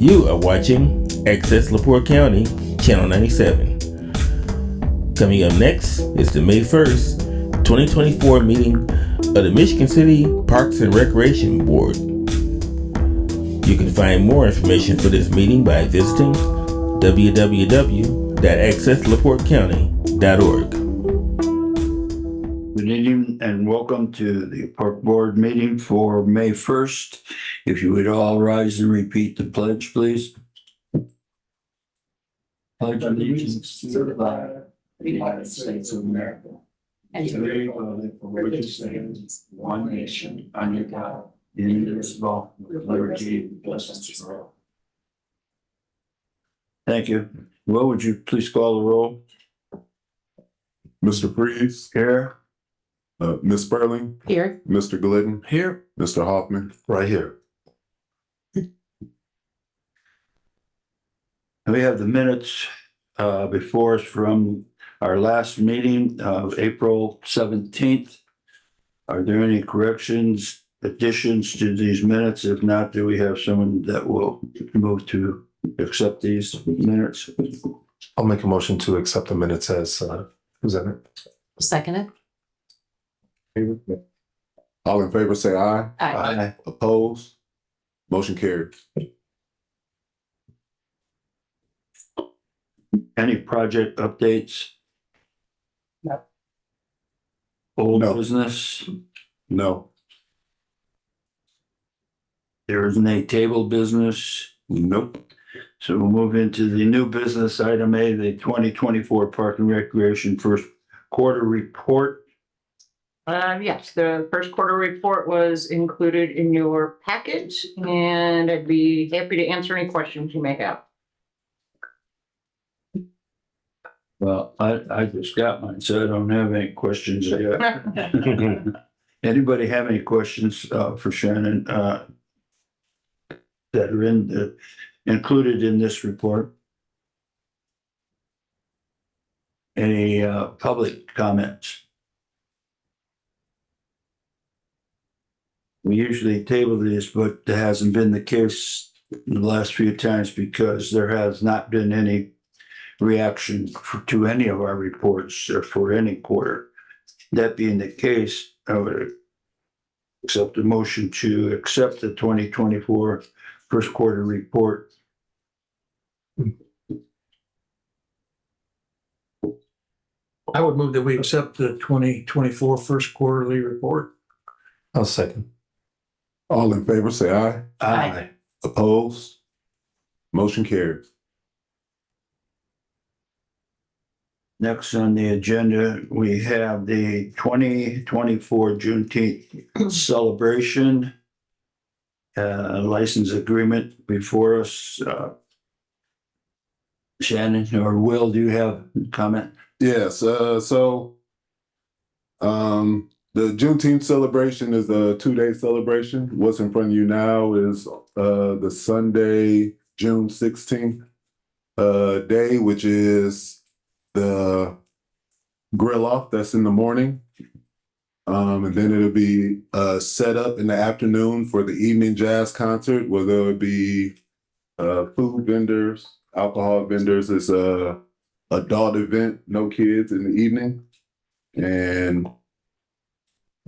You are watching Access LaPorte County, Channel 97. Coming up next is the May 1st, 2024 meeting of the Michigan City Parks and Recreation Board. You can find more information for this meeting by visiting www.accesslaportecounty.org. Good evening and welcome to the Park Board meeting for May 1st. If you would all rise and repeat the pledge, please. Pledge allegiance to the flag of the United States of America and to the republic for which it stands, one nation, under God, indivisible, with liberty and justice for all. Thank you. Will, would you please call the roll? Mr. Freeze, Here. Ms. Sperling, Here. Mr. Glidden, Here. Mr. Hoffman, right here. We have the minutes before us from our last meeting of April 17th. Are there any corrections, additions to these minutes? If not, do we have someone that will move to accept these minutes? I'll make a motion to accept the minutes as presented. Second it. All in favor say aye. Aye. Opposed? Motion carried. Any project updates? No. Old No. business? No. There isn't a table business? Nope. So we'll move into the new business item A, the 2024 Park and Recreation first quarter report. Yes, the first quarter report was included in your packet, and I'd be happy to answer any questions you may have. Well, I just got mine, so I don't have any questions yet. Anybody have any questions for Shannon that are included in this report? Any public comments? We usually table this, but that hasn't been the case in the last few times because there has not been any reaction to any of our reports or for any quarter. That being the case, I would accept the motion to accept the 2024 first quarter report. I would move that we accept the 2024 first quarterly report. I'll second. All in favor say aye. Aye. Opposed? Motion carried. Next on the agenda, we have the 2024 Juneteenth celebration license agreement before us. Shannon or Will, do you have a comment? Yes, the Juneteenth celebration is a 2-day celebration. What's in front of you now is the Sunday, June 16th day, which is the grill off. That's in the morning. And then it'll be set up in the afternoon for the evening jazz concert where there will be food vendors, alcohol vendors. It's a adult event, no kids in the evening. And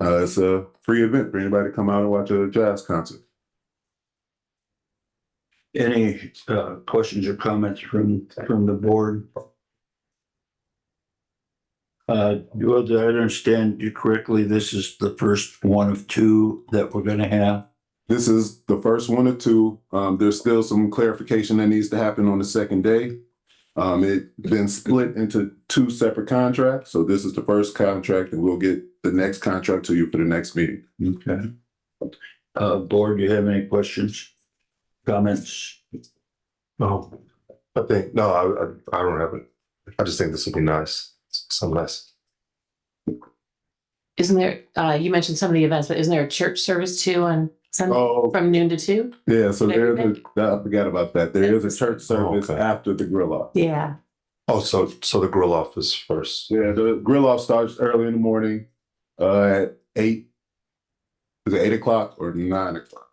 it's a free event for anybody to come out and watch a jazz concert. Any questions or comments from the board? Will, did I understand you correctly? This is the first one of two that we're gonna have? This is the first one or two. There's still some clarification that needs to happen on the second day. It's been split into 2 separate contracts. So this is the first contract and we'll get the next contract to you for the next meeting. Okay. Board, do you have any questions, comments? No, I think, no, I don't have it. I just think this would be nice. Some nice. Isn't there, you mentioned some of the events, but isn't there a church service too on Sunday Oh, from noon to 2? yeah. So Did I there's read I forgot about that. There is a church service okay. after the grill off. Yeah. Oh, so the grill off is first. Yeah, the grill off starts early in the morning at 8. Is it 8 o'clock or 9 o'clock?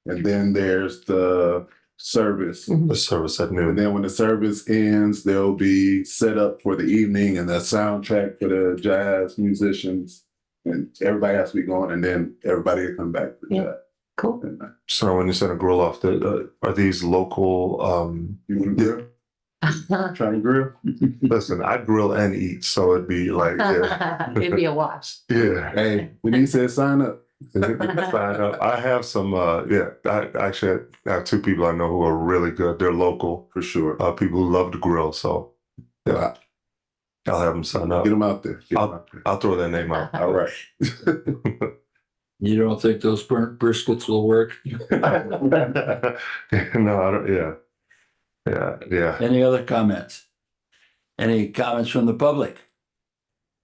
And then there's the service. The service at And noon. then when the service ends, there'll be set up for the evening and the soundtrack for the jazz musicians. And everybody has to be going, and then everybody will come back for Yeah. jazz. Cool. And, So when you said a grill off, are these local? you want to grill? Try to grill? Listen, I grill and eat, so it'd be like, yeah, It'd be a wash. yeah. Hey, when he said sign up. Sign up. I have some. I actually have two people I know who are really good. They're local, For sure. people who love to grill. So yeah, I'll have them sign up. Get them out there. Get 'em out there. I'll throw their name out. All right. You don't think those burnt briskets will work? No, I don't. Yeah. Any other comments? Any comments from the public?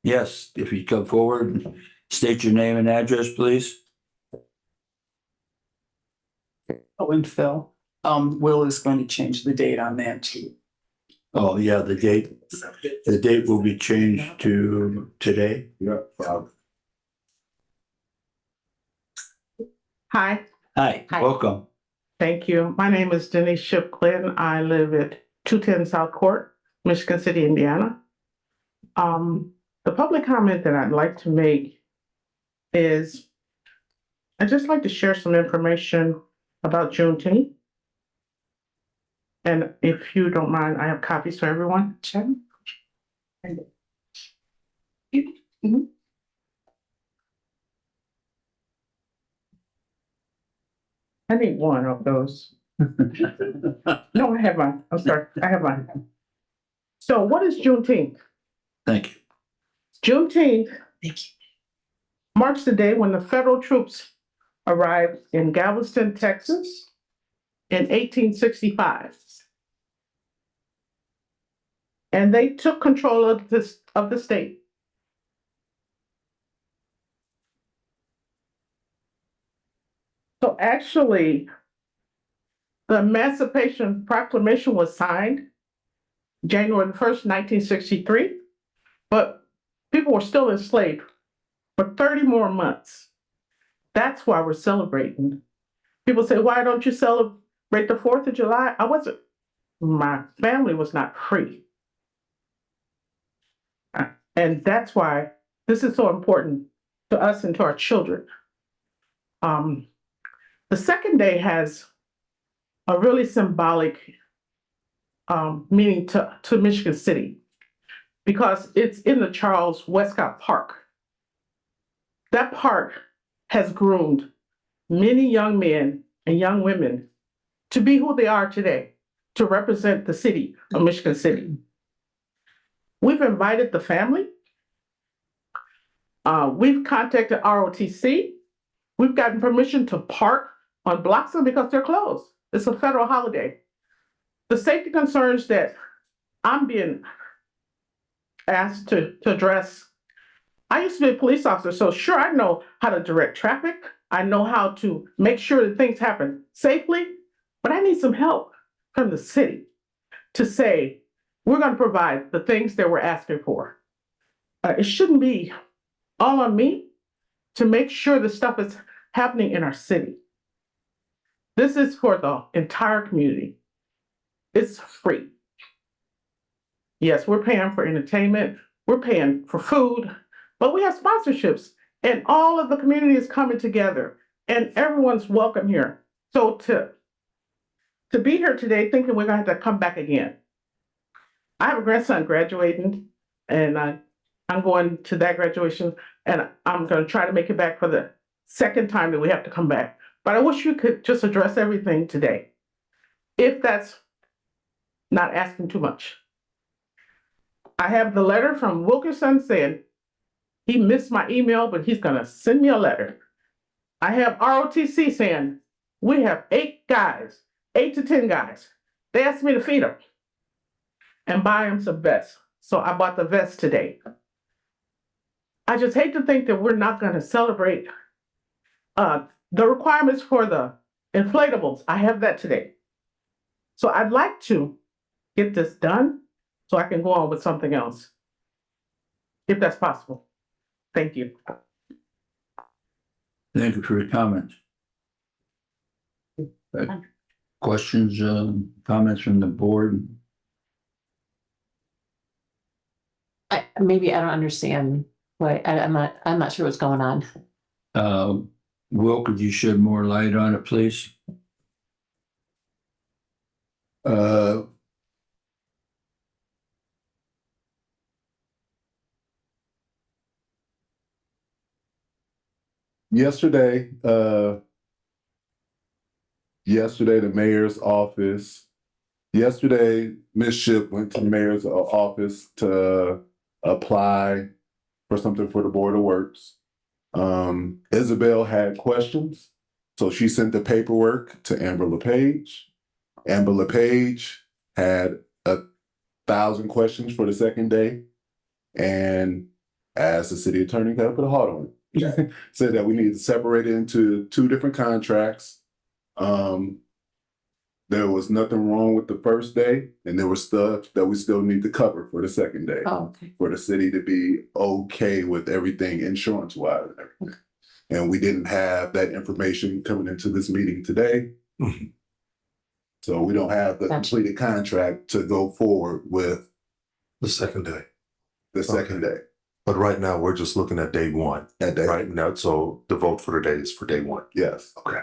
Yes, if you come forward, state your name and address, please. Oh, and Phil, Will is going to change the date on that too. Oh, yeah, the date will be changed to today. Yeah. Bob. Hi, Hi, Hi. welcome. thank you. My name is Denise Shipclin. I live at 210 South Court, Michigan City, Indiana. The public comment that I'd like to make is I'd just like to share some information about Juneteenth. And if you don't mind, I have copies for everyone. Sure. I need one of those. No, I have mine. I'm sorry, I have mine. So what is Juneteenth? Thank you. Juneteenth Thank you. marks the day when the federal troops arrived in Galveston, Texas in 1865. And they took control of the state. So actually, the Emancipation Proclamation was signed January the 1st, 1963, but people were still enslaved for 30 more months. That's why we're celebrating. People say, why don't you celebrate the 4th of July? My family was not free. And that's why this is so important to us and to our children. The second day has a really symbolic meaning to Michigan City because it's in the Charles Westcott Park. That park has groomed many young men and young women to be who they are today, to represent the city of Michigan City. We've invited the family. We've contacted ROTC. We've gotten permission to park on Bloxham because they're closed. It's a federal holiday. The safety concerns that I'm being asked to address, I used to be a police officer, so sure, I know how to direct traffic. I know how to make sure that things happen safely, but I need some help from the city to say, we're going to provide the things that we're asking for. It shouldn't be all on me to make sure the stuff is happening in our city. This is for the entire community. It's free. Yes, we're paying for entertainment, we're paying for food, but we have sponsorships and all of the community is coming together and everyone's welcome here. So to be here today thinking we're going to have to come back again. I have a grandson graduating and I'm going to that graduation and I'm going to try to make it back for the second time that we have to come back. But I wish you could just address everything today, if that's not asking too much. I have the letter from Wilkerson saying he missed my email, but he's going to send me a letter. I have ROTC saying we have 8 to 10 guys. They asked me to feed them and buy them some vests. So I bought the vests today. I just hate to think that we're not going to celebrate the requirements for the inflatables. I have that today. So I'd like to get this done so I can go on with something else, if that's possible. Thank you. Thank you for your comment. Questions, comments from the board? Maybe I don't understand what, I'm not sure what's going on. Will, could you shed more light on it, please? Yesterday, the mayor's office, Ms. Ship went to the mayor's office to apply for something for the Board of Works. Isabel had questions, so she sent the paperwork to Amber LePage. Amber LePage had 1,000 questions for the second day, and asked the city attorney to put a halt on it. Said that we need to separate it into 2 different contracts. There was nothing wrong with the first day, and there was stuff that we still need to cover for the second day. Oh, okay. For the city to be okay with everything insurance-wise and everything. And we didn't have that information coming into this meeting today. So we don't have the Gotcha. completed contract to go forward with The second day. the second day. But right now, we're just looking at day one. At day, Right now, so the vote for the day is for day one. yes, Okay.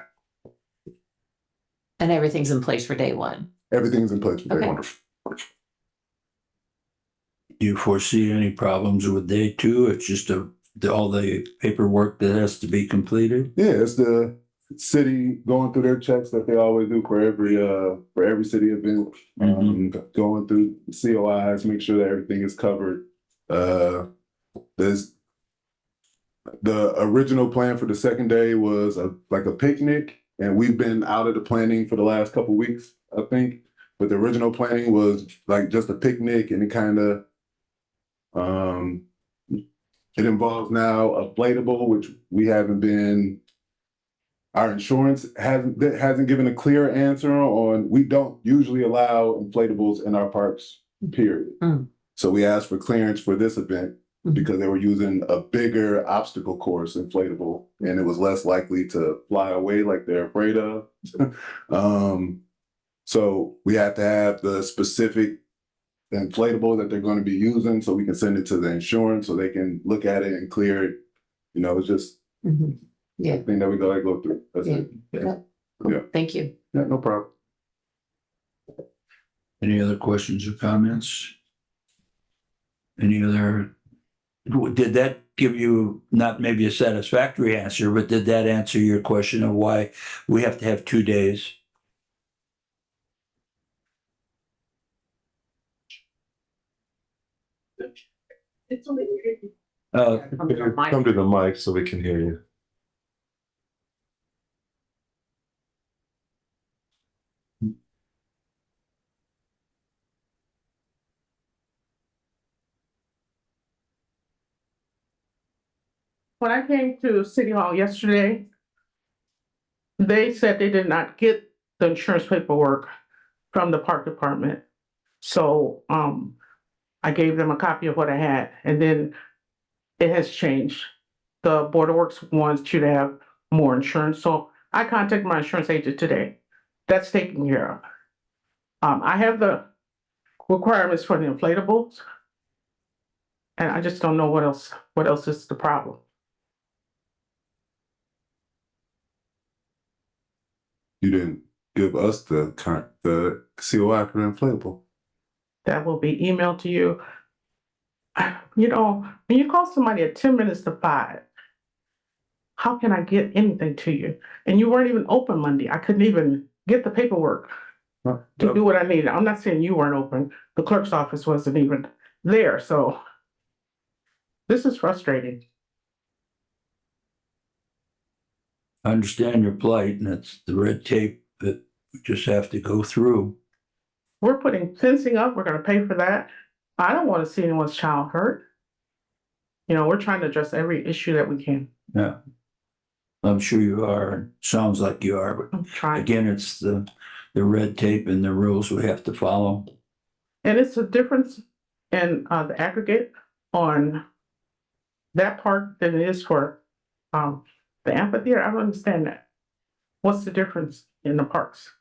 And everything's in place for day one. everything's in place for day Okay. one. Wonderful. Do you foresee any problems with day 2? It's just all the paperwork that has to be completed? Yeah, it's the city going through their checks that they always do for every city event. Going through COIs, make sure that everything is covered. There's the original plan for the second day was like a picnic, and we've been out of the planning for the last couple weeks, I think. But the original planning was like just a picnic, and it kind of it involves now a inflatable, which we haven't been. Our insurance hasn't given a clear answer on. We don't usually allow inflatables in our parks, period. Mm. So we asked for clearance for this event because they were using a bigger obstacle course inflatable, and it was less likely to fly away like they're afraid of. So we have to have the specific inflatable that they're going to be using so we can send it to the insurance so they can look at it and clear it. You know, it's just Mhm. Yeah. the thing that we gotta go through. That's Yeah. it. Yeah. Cool. Yeah. Thank you. Yeah, no problem. Any other questions or comments? Any other, did that give you not maybe a satisfactory answer, but did that answer your question of why we have to have 2 days? Come to the mic so we can hear you. When I came to City Hall yesterday, they said they did not get the insurance paperwork from the park department. So, I gave them a copy of what I had, and then it has changed. The Board of Works wants you to have more insurance, so I contacted my insurance agent today. That's taken care of. I have the requirements for the inflatables. And I just don't know what else is the problem. You didn't give us the COI for the inflatable. That will be emailed to you. You know, when you call somebody at 10 minutes to 5, how can I get anything to you? And you weren't even open Monday. I couldn't even get the paperwork to do what I needed. I'm not saying you weren't open. The clerk's office wasn't even there. So this is frustrating. I understand your plight, and it's the red tape that we just have to go through. We're putting fencing up. We're going to pay for that. I don't want to see anyone's child hurt. You know, we're trying to address every issue that we can. Yeah. I'm sure you are. Sounds like you are, but I'm trying. again, it's the red tape and the rules we have to follow. And it's a difference in the aggregate on that part than it is for the amphitheater. I don't understand that. What's the difference in the parks?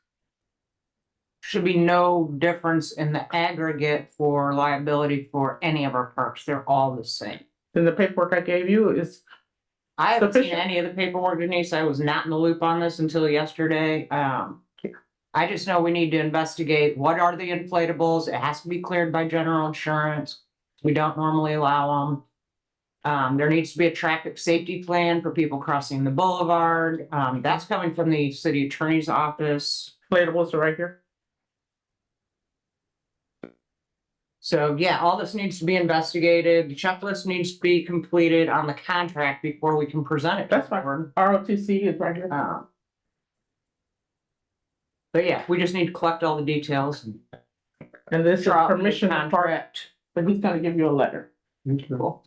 should be no difference in the aggregate for liability for any of our parks. They're all the same. Then the paperwork I gave you is, I haven't seen Sufficient. any of the paperwork, Denise. I was not in the loop on this until yesterday. I just know we need to investigate what are the inflatables. It has to be cleared by general insurance. We don't normally allow them. There needs to be a traffic safety plan for people crossing the boulevard. That's coming from the city attorney's office. inflatables are right here. So yeah, all this needs to be investigated. The checklist needs to be completed on the contract before we can present it. to That's the fine. board. ROTC is right here. But yeah, we just need to collect all the details. And this is Draw up the permission to park, contract. but he's gonna give you a letter. Cool.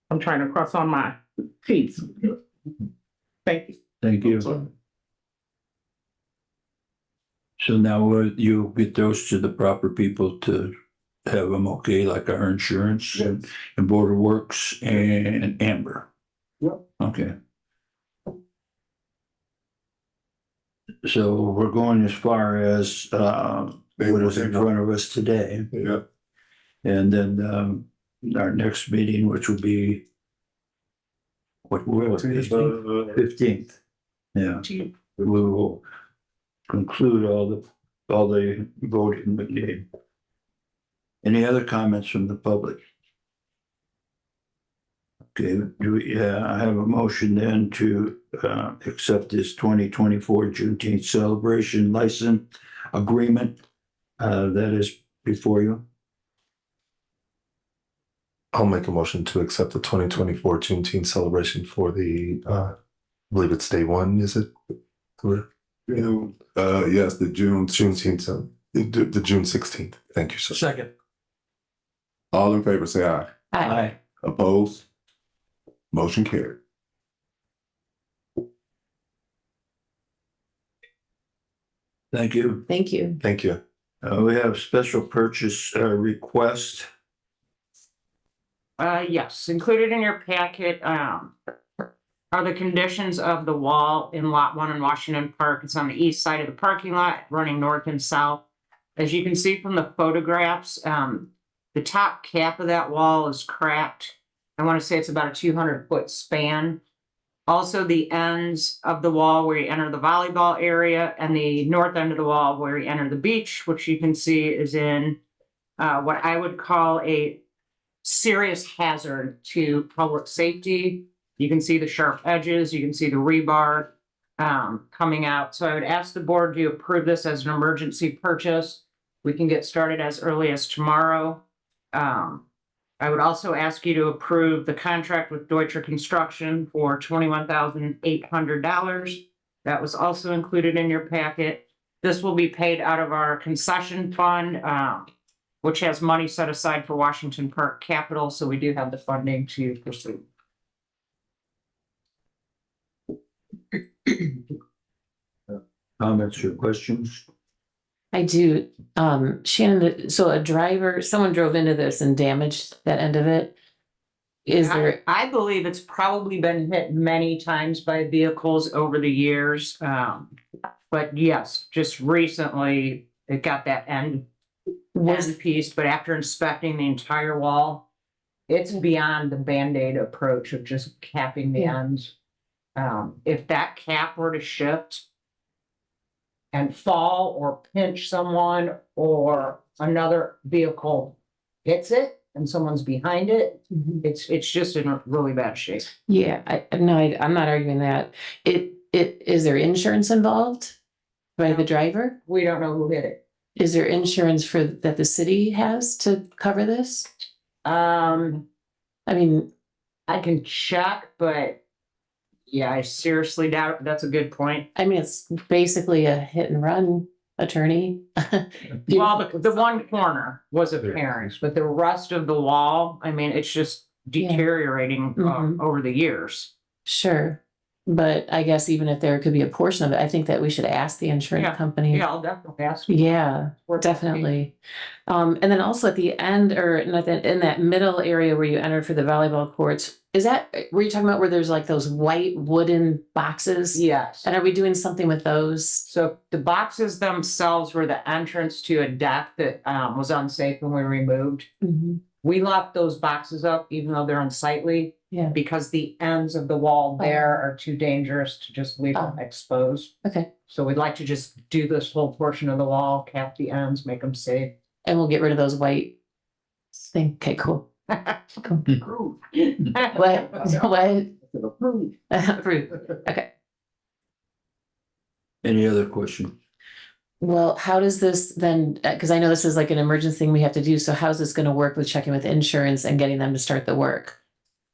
I'm trying to cross on my T's. Thank you. Thank you. So now you get those to the proper people to have them okay, like our insurance and Border Works and Amber. Yep. Okay. So we're going as far as, what is in front of us today. Yeah. And then, our next meeting, which will be what, will it, 15th? Yeah, we will conclude all the voting we need. Any other comments from the public? Okay, I have a motion then to accept this 2024 Juneteenth celebration license agreement that is before you. I'll make a motion to accept the 2024 Juneteenth celebration for the, I believe it's day one, is it? Yes, the June. Juneteenth, the June 16th. Thank you, sir. Second. All in favor, say aye. Hi. Opposed? Motion carried. Thank you. Thank you. Thank you. We have special purchase request. Yes, included in your packet, are the conditions of the wall in Lot 1 in Washington Park. It's on the east side of the parking lot, running north and south. As you can see from the photographs, the top cap of that wall is cracked. I want to say it's about a 200-foot span. Also, the ends of the wall where you enter the volleyball area and the north end of the wall where you enter the beach, which you can see is in what I would call a serious hazard to public safety. You can see the sharp edges, you can see the rebar coming out. So I would ask the board to approve this as an emergency purchase. We can get started as early as tomorrow. I would also ask you to approve the contract with Deutscher Construction for $21,800. That was also included in your packet. This will be paid out of our concession fund, which has money set aside for Washington Park Capital, so we do have the funding to pursue. Comments or questions? I do. Shannon, so someone drove into this and damaged that end of it. Is there, I believe it's probably been hit many times by vehicles over the years. But yes, just recently it got that end piece, but after inspecting the entire wall, it's beyond the Band-Aid approach of just capping the ends. If that cap were to shift and fall or pinch someone, or another vehicle hits it and someone's behind it, it's just in really bad shape. yeah, I'm not arguing that. Is there insurance involved by the driver? We don't know who hit it. Is there insurance that the city has to cover this? I mean, I can check, but yeah, I seriously doubt. That's a good point. it's basically a hit and run, attorney. Well, the one corner was apparent, but the rest of the wall, it's just deteriorating Mhm. over the years. Sure. But I guess even if there could be a portion of it, I think that we should ask the insurance company. Yeah, I'll definitely ask. Yeah, We're- definitely. And then also at the end or in that middle area where you entered for the volleyball courts, were you talking about where there's like those white wooden boxes? Yes. And are we doing something with those? So the boxes themselves were the entrance to a deck that was unsafe when we removed. Mhm. We left those boxes up even though they're unsightly Yeah, because the ends of the wall there are too dangerous to just leave them Oh. exposed. okay. So we'd like to just do this whole portion of the wall, cap the ends, make them safe. And we'll get rid of those white thing. Okay, cool. Cool. What? What? Approved. Okay. Any other question? Well, how does this then, because I know this is like an emergency thing we have to do. So how's this going to work with checking with insurance and getting them to start the work?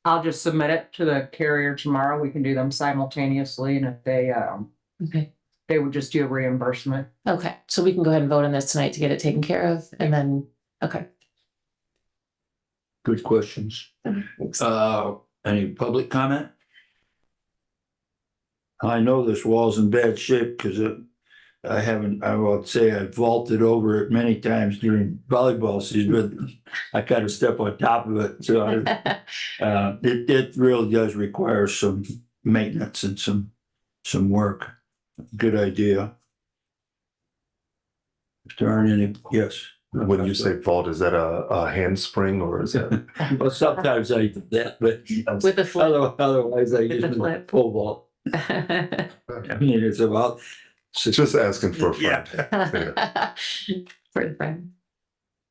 I'll just submit it to the carrier tomorrow. We can do them simultaneously, and if Okay. they would just do a reimbursement. Okay. So we can go ahead and vote on this tonight to get it taken care of. And then, okay. Good questions. Any public comment? I know this wall's in bad shape because I would say I vaulted over it many times during volleyball season, but I kind of step on top of it. So it really does require some maintenance and some work. Good idea. If there aren't any, yes. When you say vault, is that a handspring or is that? Well, sometimes I do that, but With the flip. otherwise I With use the the flip. pole vault. I mean, it's about. Just asking for a friend. For the friend.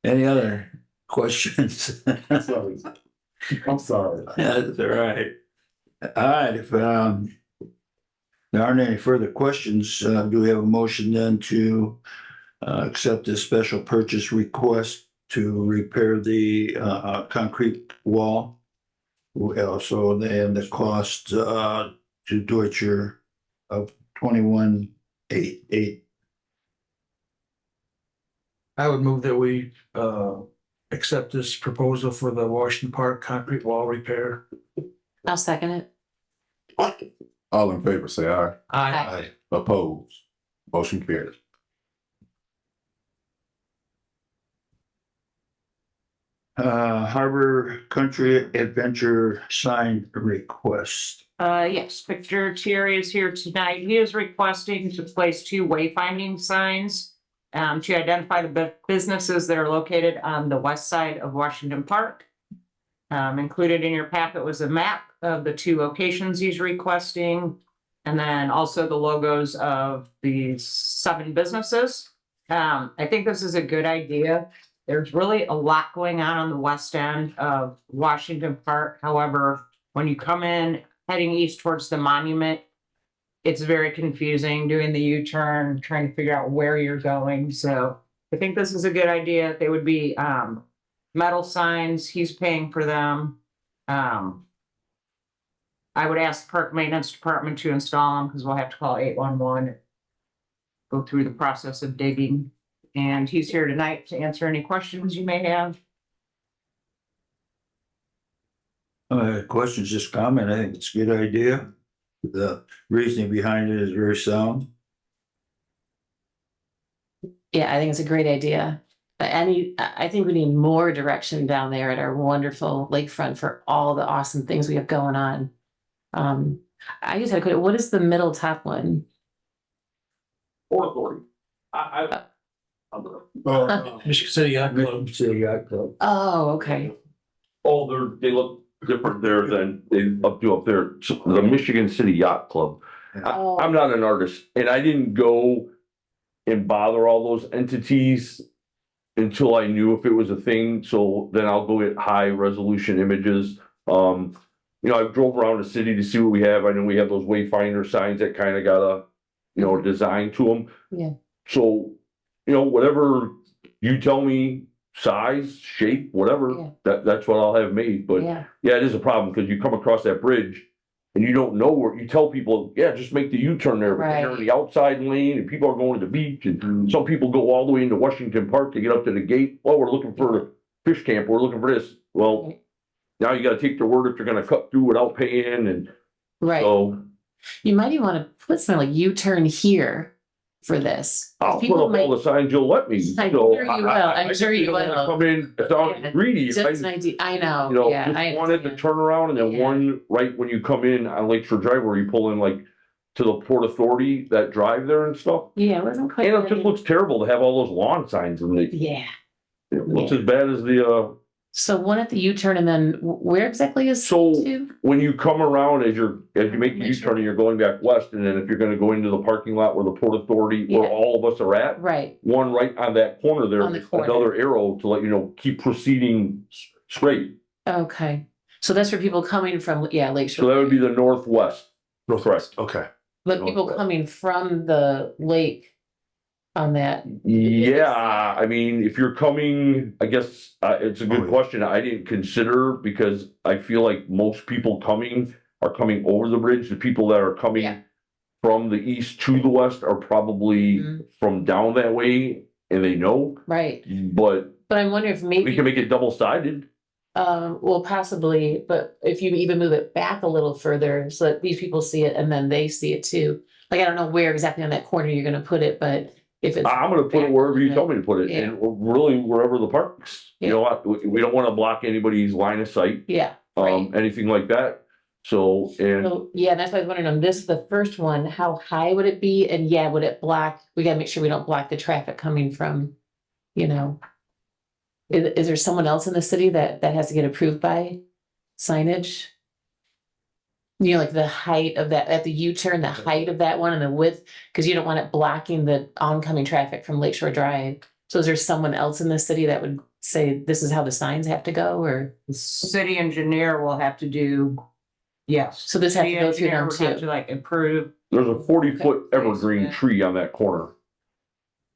Any other questions? I'm sorry. That's all right. All right, if there aren't any further questions, do we have a motion then to accept this special purchase request to repair the concrete wall? Also, and the cost to Deutscher of $21,888. I would move that we accept this proposal for the Washington Park concrete wall repair. I'll second it. All in favor, say aye. Aye. Opposed? Motion carries. Harbor Country Adventure sign request. Yes, Victor Thierry is here tonight. He is requesting to place 2 wayfinding signs to identify the businesses that are located on the west side of Washington Park. Included in your packet was a map of the 2 locations he's requesting, and then also the logos of the 7 businesses. I think this is a good idea. There's really a lot going on the west end of Washington Park. However, when you come in heading east towards the monument, it's very confusing doing the U-turn, trying to figure out where you're going. So I think this is a good idea. They would be metal signs. He's paying for them. I would ask the park maintenance department to install them because we'll have to call 811. Go through the process of digging. And he's here tonight to answer any questions you may have. Questions, just comment. I think it's a good idea. The reasoning behind it is very sound. Yeah, I think it's a great idea. But I think we need more direction down there at our wonderful lakefront for all the awesome things we have going on. I just had a question. What is the middle top one? Port Authority. Michigan City Yacht Club. City Yacht Club. Oh, okay. Oh, they look different there than they up there. So the Michigan City Yacht Club. Oh. I'm not an artist and I didn't go and bother all those entities until I knew if it was a thing. So then I'll go get high resolution images. I drove around the city to see what we have. I know we have those wayfinder signs that kind of got a, design to them. Yeah. So, whatever you tell me, size, shape, whatever, that's what I'll have made. But Yeah. it is a problem because you come across that bridge and you don't know where, you tell people, just make the U-turn there, but they're in the outside lane and people are going to the beach and some people go all the way into Washington Park to get up to the gate. Well, we're looking for a fish camp. We're looking for this. Well, now you gotta take their word if they're gonna cut through without paying and Right. so You might even want to put something like U-turn here for this. I'll put People up all might- the signs you'll let me. I'm So sure you will. I'm I sure you didn't wanna will. Come in, it sounds Yeah. greedy. Just an idea. I know, yeah. Just I one at the understand. turnaround and then Yeah. one right when you come in on Lakeshore Drive where you pull in like to the Port Authority, that drive there and stuff. Yeah, it wasn't quite. And it just ready. looks terrible to have all those lawn signs and Yeah. it looks as bad as the, So one at the U-turn and then where exactly is So- two? when you come around as you make the Make U-turn and you're going back west, and then if you're gonna go into the parking lot where the Port Authority, where Yeah. all of us are at, Right. one right on that corner there, On the corner. another arrow to let you know, keep proceeding straight. Okay. So that's for people coming from, yeah, Lakeshore. So that would be the northwest. Northwest, okay. But people northwest. coming from the lake on that. Yeah, I mean, if you're coming, I guess, it's a Oh, good yeah. question. I didn't consider because I feel like most people coming are coming over the bridge. The people that are coming Yeah. from the east to the west are probably Mhm. from down that way and they know, Right. but But I'm wondering if we maybe, can make it double sided. well, possibly, but if you even move it back a little further so that these people see it and then they see it too. Like, I don't know where exactly on that corner you're gonna put it, but if it's. I'm gonna put it wherever you tell me to put it, Yeah. and really wherever the parks. You Yeah. know what, we don't wanna block anybody's line of sight, Yeah, right. anything like that. So, and So, yeah, that's why I was wondering on this, the first one, how high would it be? And yeah, would it block, we gotta make sure we don't block the traffic coming from, you know. Is there someone else in the city that has to get approved by signage? You know, like the height of that, at the U-turn, the height of that one and the width, because you don't want it blocking the oncoming traffic from Lakeshore Drive. So is there someone else in the city that would say this is how the signs have to go, or? The city engineer will have to do, yes. So this has to The go through engineer them would have too? to like approve. there's a 40-foot evergreen Yeah. tree on that corner.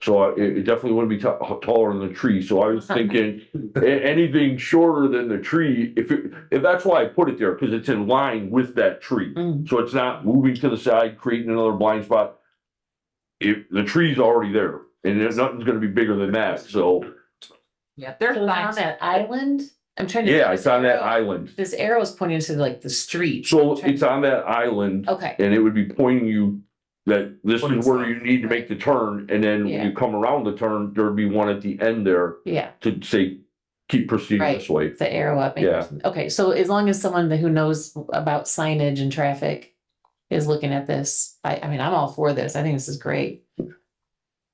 So it definitely wouldn't be taller than the tree, so I was thinking, anything shorter than the tree, if that's why I put it there, because it's in line with that tree. Mm, So it's not moving to the side, creating another blind spot. If the tree's already there, and there's nothing's gonna be bigger than that, so, Yeah, there's So it's on signs. that island? I'm trying to. yeah, it's on that Arrow- island. This arrow is pointing to like the street. So I'm trying- it's on that island, Okay, and it would be pointing you that this Pointing is where south. you need to make the turn, and then when Yeah. you come around the turn, there'd be one at the end there yeah, to say, keep proceeding Right. this way. the arrow up. Yeah. Okay, so as long as someone who knows about signage and traffic is looking at this, I mean, I'm all for this. I think this is great.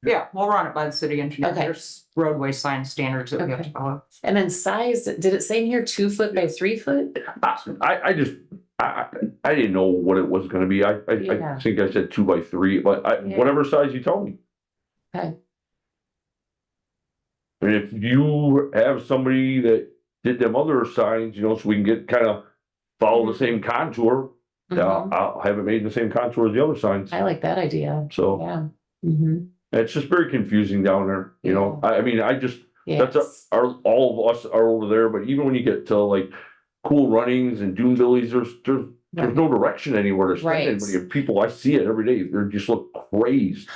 Yeah, we'll run it by the city engineer. Okay. There's roadway sign standards that we have to Okay. follow. And then size, did it say in here 2 foot by 3 foot? I just, I didn't know what it was gonna be. I Yeah. think I said 2 by 3, but Yeah. whatever size you tell me. Okay. And if you have somebody that did them other signs, you know, so we can get kind of follow the same contour, Mhm. I'll have it made in the same contour as the other signs. I like that idea. So Yeah. Mhm. it's just very confusing down there, you know? I mean, I just, that's Yes. all of us are over there, but even when you get to like Cool Runnings and Dune Billies, there's Right. no direction anywhere to spend Right. anybody. And people, I see it every day, they just look crazed.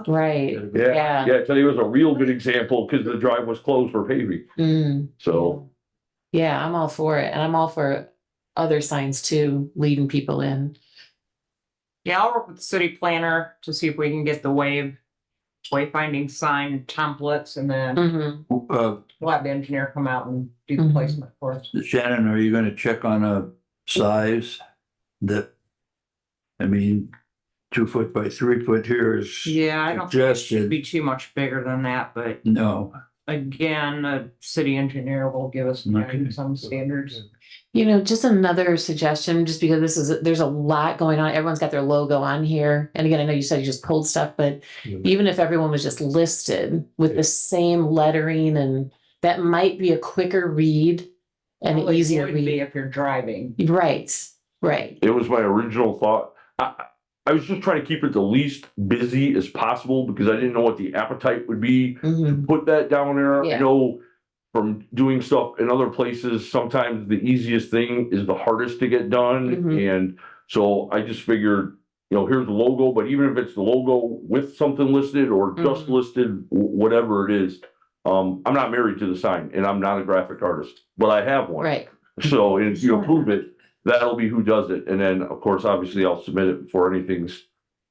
Right, Yeah, Yeah. yeah, today was a real good example because the drive was closed for paving, Mm. so. Yeah, I'm all for it. And I'm all for other signs too, leading people in. Yeah, I'll work with the city planner to see if we can get the wayfinding sign templates, and then Mhm. we'll have the engineer come out and do the Mhm. placement for us. Shannon, are you gonna check on a size that, I mean, 2 foot by 3 foot here is, Yeah, I don't think it should Suggested. be too much bigger than that, but no. again, the city engineer will give us Okay. guidance on standards. You know, just another suggestion, just because there's a lot going on. Everyone's got their logo on here. And again, I know you said you just pulled stuff, but even if everyone was just listed with the same lettering, and that might be a quicker read and an Well, it easier would be read. if you're driving. Right, right. It was my original thought. I was just trying to keep it the least busy as possible because I didn't know what the appetite would be. Mhm. Put that down there. Yeah. I know from doing stuff in other places, sometimes the easiest thing is the hardest to get done. Mhm. And so I just figured, you know, here's the logo, but even if it's the logo with something listed or just Mhm. listed, whatever it is, I'm not married to the sign and I'm not a graphic artist, but I have one. Right. So if you approve it, that'll be who does it. And then, of course, obviously I'll submit it before anything's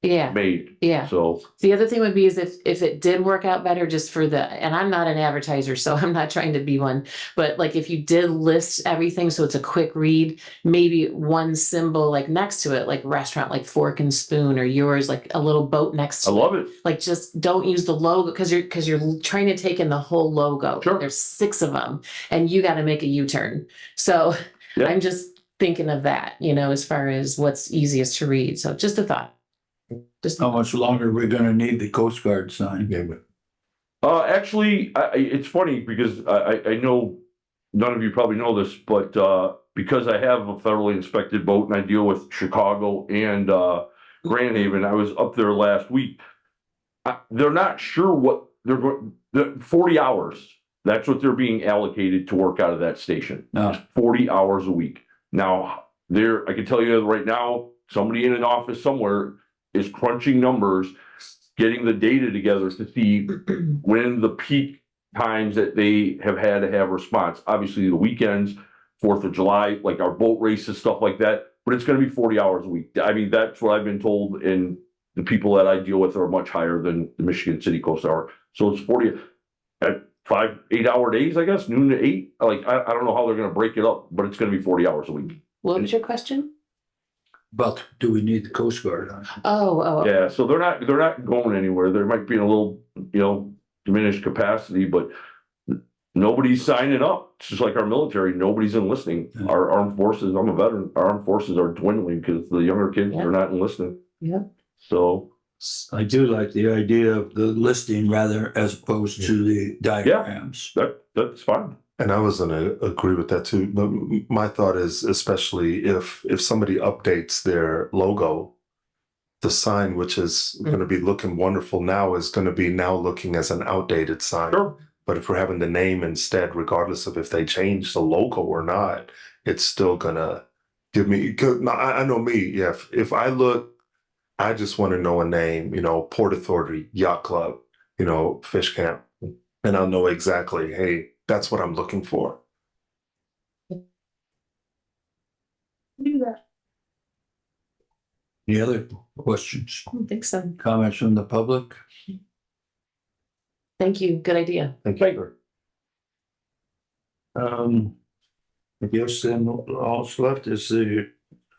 Yeah, made. yeah. So, The other thing would be is if it did work out better just for the, and I'm not an advertiser, so I'm not trying to be one, but like if you did list everything, so it's a quick read, maybe one symbol like next to it, like restaurant, like Fork and Spoon, or yours, like a little boat next to I love it. Like just don't use the logo because you're trying to take in the whole logo. Sure. There's 6 of them and you got to make a U-turn. So Yeah. I'm just thinking of that, as far as what's easiest to read. So just a thought. Just How much longer we're gonna need the Coast Guard sign? Yeah, but Actually, it's funny because I know none of you probably know this, but because I have a federally inspected boat and I deal with Chicago and Grand Haven, I was up there last week. They're not sure what they're going. 40 hours. That's what they're being allocated to work out of that station. No. 40 hours a week. Now, I can tell you right now, somebody in an office somewhere is crunching numbers, getting the data together to see when the peak times that they have had to have response. Obviously, the weekends, 4th of July, like our boat races, stuff like that, but it's going to be 40 hours a week. I mean, that's what I've been told, and the people that I deal with are much higher than the Michigan City Coast Guard. So it's 40 at 8-hour days, I guess, noon to 8. Like, I don't know how they're going to break it up, but it's going to be 40 hours a week. What was your question? But do we need the Coast Guard on? Oh. Yeah, so they're not going anywhere. There might be in a little, diminished capacity, but nobody's signing up. It's just like our military, nobody's enlisting. Yeah. Our armed forces, I'm a veteran, our armed forces are dwindling because the younger kids Yeah. are not enlisting. Yeah. So, I do like the idea of the listing rather as opposed to the diagrams. that's fine. And I was gonna agree with that too. But my thought is, especially if somebody updates their logo, the sign, which is going to be looking wonderful now, is going to be now looking as an outdated sign. Sure. But if we're having the name instead, regardless of if they change the logo or not, it's still gonna give me. 'Cause I know me. Yeah, if I look, I just want to know a name. Port Authority, Yacht Club, Fish Camp, and I'll know exactly. Hey, that's what I'm looking for. Do that. Any other questions, I don't think so. comments from the public? Thank you. Good idea. Thank you. I guess then all that's left is the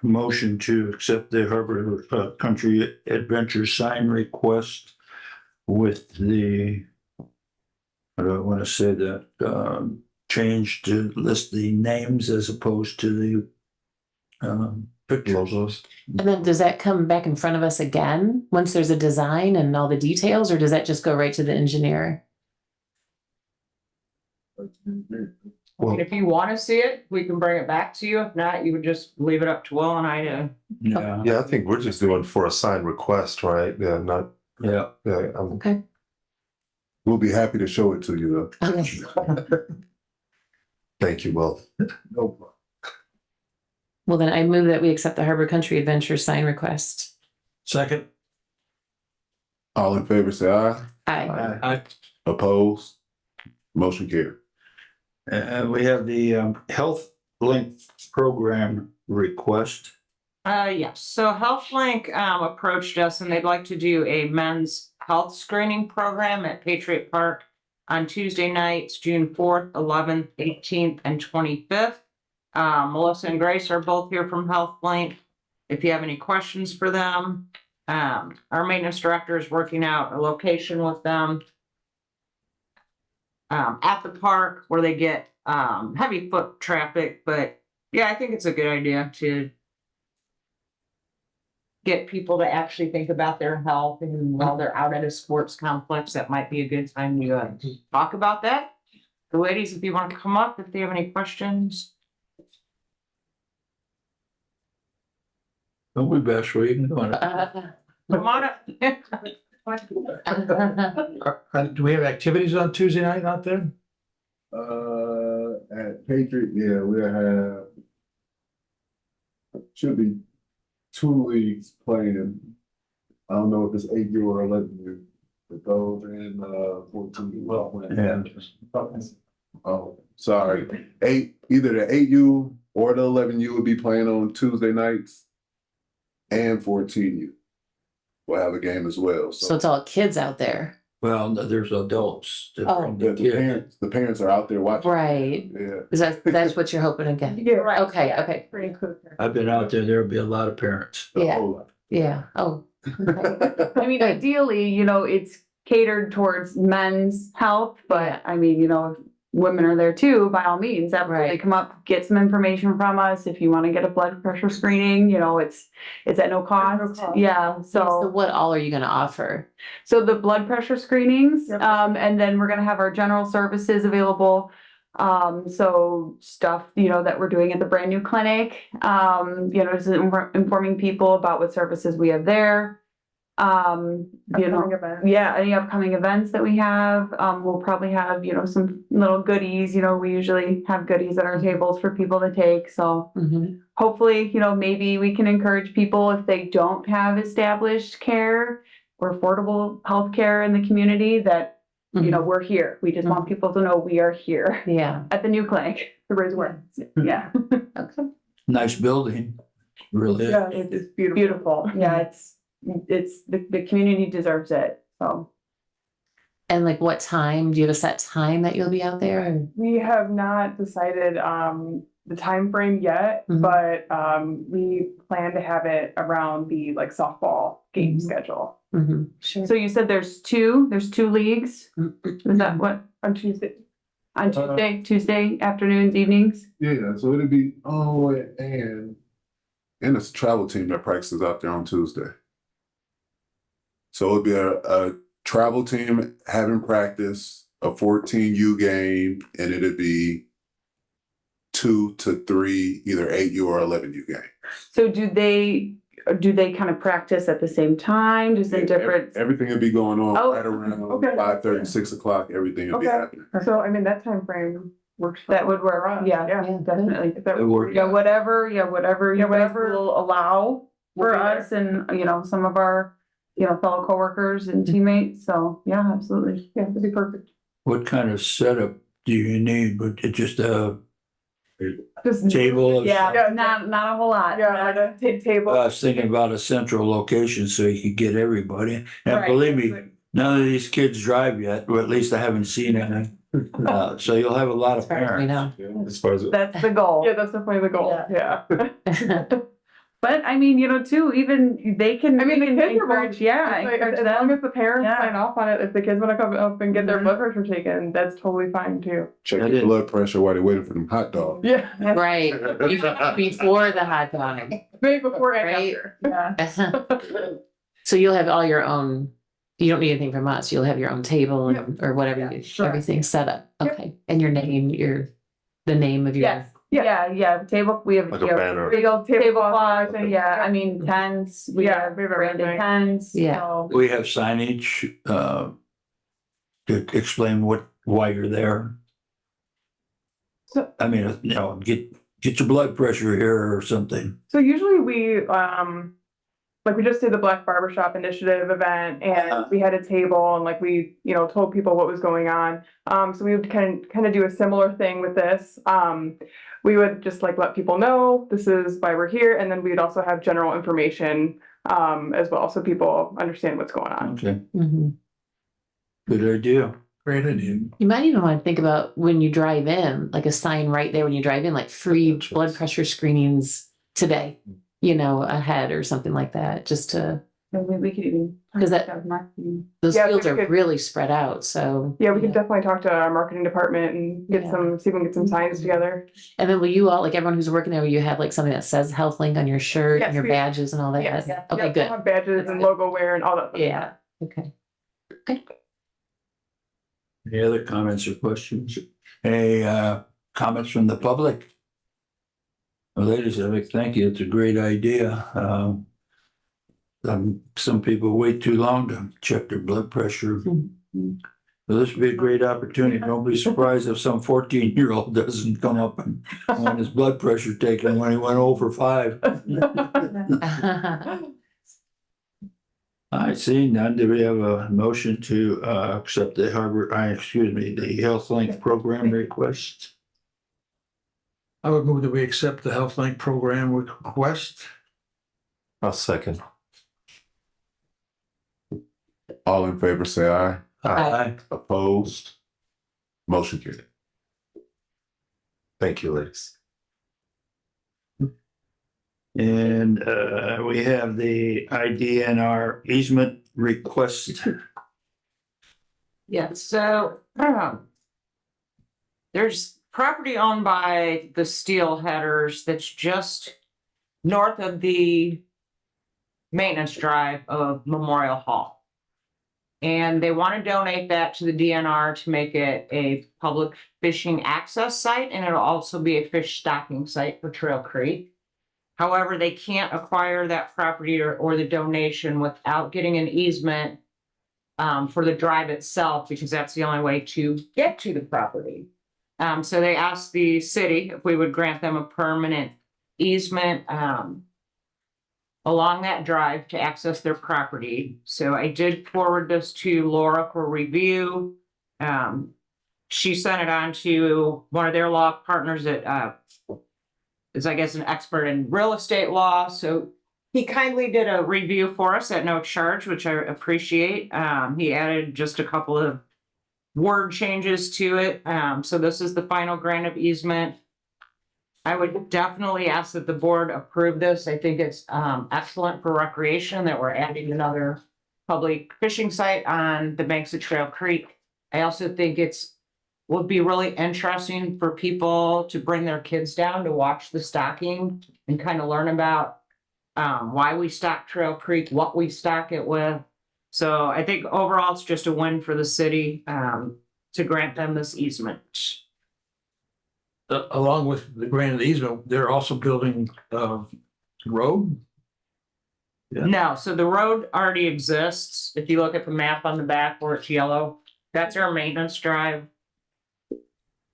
motion to accept the Harbor Country Adventure sign request with the, I don't want to say that, change to list the names as opposed to the pictures. Logos. And then does that come back in front of us again once there's a design and all the details, or does that just go right to the engineer? Well, If you want to see it, we can bring it back to you. If not, you would just leave it up to Will and I to. Yeah, yeah, I think we're just doing for a sign request, right? Yeah, not. yeah. Yeah, Okay. we'll be happy to show it to you though. Okay. thank you, Will. No problem. Well, then I move that we accept the Harbor Country Adventure sign request. Second. All in favor, say aye. Aye. Aye. Opposed? Motion carried. We have the Health Link program request. Yes, so HealthLink approached us and they'd like to do a men's health screening program at Patriot Park on Tuesday nights, June 4th, 11th, 18th, and 25th. Melissa and Grace are both here from HealthLink. If you have any questions for them, our maintenance director is working out a location with them at the park where they get heavy foot traffic. But yeah, I think it's a good idea to get people to actually think about their health, and while they're out at a sports complex, that might be a good time to talk about that. The ladies, if you want to come up, if they have any questions. Don't be bashful, you can go on. Come on up. Do we have activities on Tuesday night out there? At Patriot, yeah, we'll have, should be 2 leagues playing. I don't know if it's 8U or 11U, but those in 14. And Oh, sorry, either the 8U or the 11U will be playing on Tuesday nights. And 14U will have a game as well. So it's all kids out there. Well, there's adults. that Oh. bring the The kids. parents are out there watching. Right. Yeah. Is that's what you're hoping to get? Yeah, right. Okay, okay. I've been out there, there'll be a lot of parents. a Yeah. whole lot. Yeah. Oh. Okay. I mean, Good. ideally, you know, it's catered towards men's health, but I mean, you know, if women are there too, by all means, absolutely Right. come up, get some information from us. If you want to get a blood pressure screening, you know, it's at no cost. cost. Yeah, So so what all are you gonna offer? the blood pressure screenings, Yep. and then we're gonna have our general services available. So stuff, you know, that we're doing at the brand new clinic, you know, just informing people about what services we have there. You know, yeah, any upcoming events that we have, we'll probably have, you know, some little goodies, you know, we usually have goodies at our tables for people to take, so. Mhm. Hopefully, you know, maybe we can encourage people if they don't have established care or affordable healthcare in the community that, you know, we're here. We just want people to know we are here Yeah. at the new clinic to raise awareness. Yeah. Okay. Nice building, really. Yeah, it's beautiful. Yeah, it's the community deserves it, so. And like what time? Do you have a set time that you'll be out there? Or- We have not decided the time frame yet, Mhm. but we plan to have it around the like softball game Mhm. schedule Mhm. Sure. So you said there's two leagues? Is that what, on Tuesday. on Tuesday afternoons, evenings? Yeah, so it'd be, and it's a travel team that practices out there on Tuesday. So it'd be a travel team having practice, a 14U game, and it'd be 2 to 3, either 8U or 11U game. So do they kind of practice at the same time, just in different? Everything would be going on Oh, right around okay. 5:30, 6 o'clock, everything would be Okay. happening. So I mean, that time frame works. That would work, for us. yeah, Yeah. definitely. If that It works. Yeah, whatever you guys whatever will allow we'll for be there. us and, you know, some of our, you know, fellow coworkers and teammates, so, yeah, absolutely. Yeah, it'd be perfect. What kind of setup do you need? But it's just a Just table? Yeah, Yeah. not a whole lot. Yeah, like a table. I was thinking about a central location so you could get everybody. And Right. believe me, none of these kids drive yet, or at least I haven't seen any. So you'll have a lot As of far as we parents. know. As far as That's the goal. Yeah, that's definitely the goal. Yeah. Yeah. But I mean, you know, too, even they can. I mean, we the can kids are encourage, welcome. yeah, It's like, encourage as long them. as the parents Yeah. sign off on it, if the kids wanna come up and get their Mhm. blood pressure taken, that's totally fine too. Check I your didn't- blood pressure while they're waiting for them hot dogs. Yeah. Right. Before the hot dog. Maybe before and Right. after. Yeah. So you'll have all your own, you don't need anything from us. You'll have your own table and, or whatever, you- sure. everything's set up. Yep. Okay. And your name, the name of your. Yes, yeah, table, we have. Like a you know, banner. Big old tablecloth, everything. yeah, I mean, tents, we Yeah, have we have branded everything. tents, Yeah. so. We have signage to explain why you're there. So- I mean, you know, get your blood pressure here or something. So usually we, like we just did the Black Barbershop Initiative event and we had a table and like we, you know, told people what was going on. So we would kind of do a similar thing with this. We would just like let people know this is why we're here. And then we'd also have general information, as well. So people understand what's going on. Okay, Mhm. good idea. Great idea. You might even want to think about when you drive in, like a sign right there when you drive in, like free blood pressure screenings today, you know, ahead or something like that, just to, Maybe we could even. Because that- those Yeah, fields we are could- really spread out, so. Yeah, we can definitely talk to our marketing department and get Yeah. see if we can get some signs together. And then will you all, like everyone who's working there, will you have like something that says Health Link on your shirt Yes, and your we- badges and all that? Yes. Okay, Yeah, we'll good. have badges and logo wear and all that. stuff. Yeah, okay. Any other comments or questions? Any comments from the public? Well, ladies, I thank you. It's a great idea. Some people wait too long to check their blood pressure. So this would be a great opportunity. Don't be surprised if some 14-year-old doesn't come up and want his blood pressure taken when he went over 5. I see none. Do we have a motion to accept the the HealthLink program request? I would move that we accept the HealthLink program request. I'll second. All in favor, say aye. Aye. Opposed? Motion carried. Thank you, ladies. And we have the IDNR easement request. Yeah, so there's property owned by the Steelheaders that's just north of the maintenance drive of Memorial Hall. And they want to donate that to the DNR to make it a public fishing access site, and it'll also be a fish stocking site for Trail Creek. However, they can't acquire that property or the donation without getting an easement for the drive itself, because that's the only way to get to the property. So they asked the city if we would grant them a permanent easement along that drive to access their property. So I did forward this to Laura for review. She sent it on to one of their law partners that is, I guess, an expert in real estate law. So he kindly did a review for us at no charge, which I appreciate. He added just a couple of word changes to it. So this is the final grant of easement. I would definitely ask that the board approve this. I think it's excellent for recreation that we're adding another public fishing site on the banks of Trail Creek. I also think would be really interesting for people to bring their kids down to watch the stocking and kind of learn about why we stock Trail Creek, what we stock it with. So I think overall it's just a win for the city to grant them this easement. Along with the grant of the easement, they're also building road. Yeah. No, so the road already exists. If you look at the map on the back where it's yellow, that's our maintenance drive.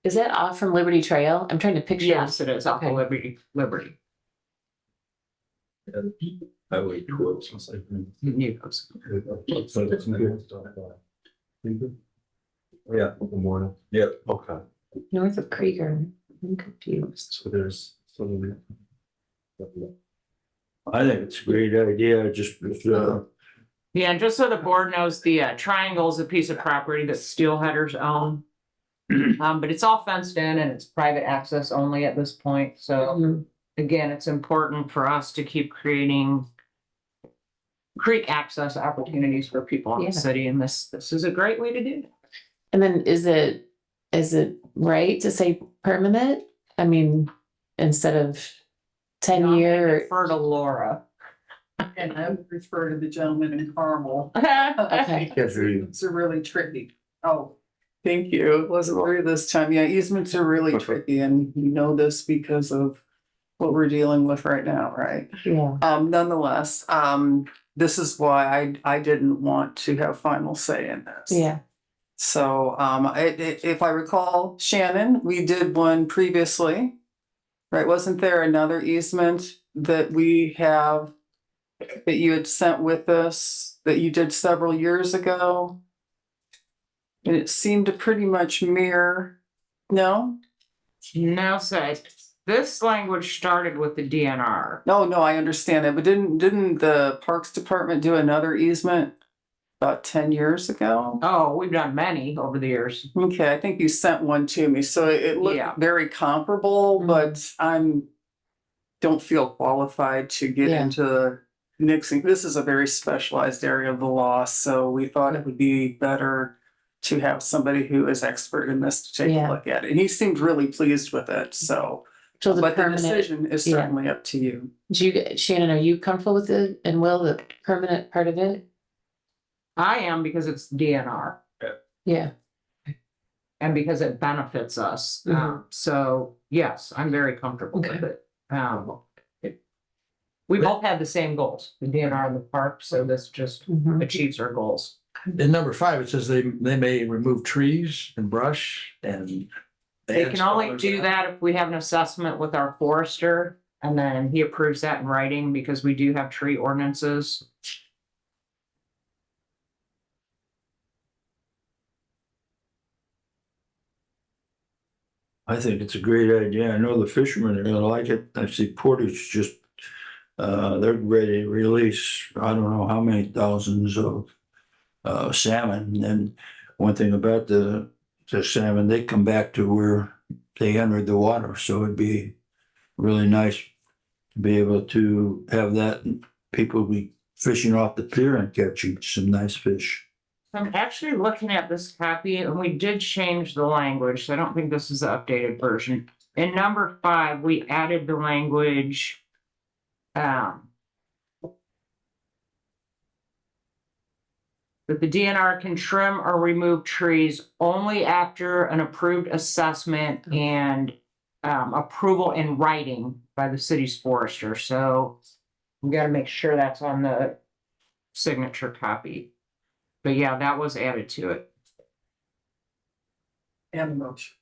Is that off from Liberty Trail? I'm trying to picture. Yes, it is off of Okay. Liberty. Highway towards. Yeah, good morning. Yeah, okay. North of Krieger. I'm confused. So there's I think it's a great idea, just, Yeah, and just so the board knows, the triangle is a piece of property that Steelheaders own. But it's all fenced in and it's private access only at this point. So again, it's important for us to keep creating creek access opportunities for people in the city, and this is a great way to do it. And then is it right to say permanent? I mean, instead of 10-year. Refer to Laura. And I would refer to the gentleman in Carmel. Okay. Easements are really tricky. Oh, thank you. It wasn't through this time. Yeah, easements are really tricky, and you know this because of what we're dealing with right now, right? Yeah. Nonetheless, this is why I didn't want to have final say in this. Yeah. So, if I recall, Shannon, we did one previously, right? Wasn't there another easement that we have that you had sent with us that you did several years ago? And it seemed to pretty much mirror, no? No, so this language started with the DNR. No, I understand it, but didn't the Parks Department do another easement about 10 years ago? Oh, we've done many over the years. Okay, I think you sent one to me, so it Yeah. looked very comparable, but don't feel qualified to get into mixing. This is a very specialized area of the law, so we thought it would be better to have somebody who is expert in this to take a look at it. And he seemed really pleased with it, so. So the But the permanent, decision is certainly up to you. Shannon, are you comfortable with it, and Will, the permanent part of it? I am, because it's DNR Yeah. and because it benefits us. So yes, I'm very comfortable with it. We both have the same goals, the DNR and the park, so this just achieves our goals. In number 5, it says they may remove trees and brush and. They can only do that if we have an assessment with our forester, and then he approves that in writing, because we do have tree ordinances. I think it's a great idea. I know the fishermen are gonna like it. I see Portage just, they're ready to release, I don't know how many thousands of salmon. And one thing about the salmon, they come back to where they entered the water. So it'd be really nice to be able to have that and people be fishing off the pier and catching some nice fish. I'm actually looking at this copy and we did change the language, so I don't think this is the updated version. In number 5, we added the language. That the DNR can trim or remove trees only after an approved assessment and approval in writing by the city's forester. So we got to make sure that's on the signature copy. But yeah, that was added to it. And motion.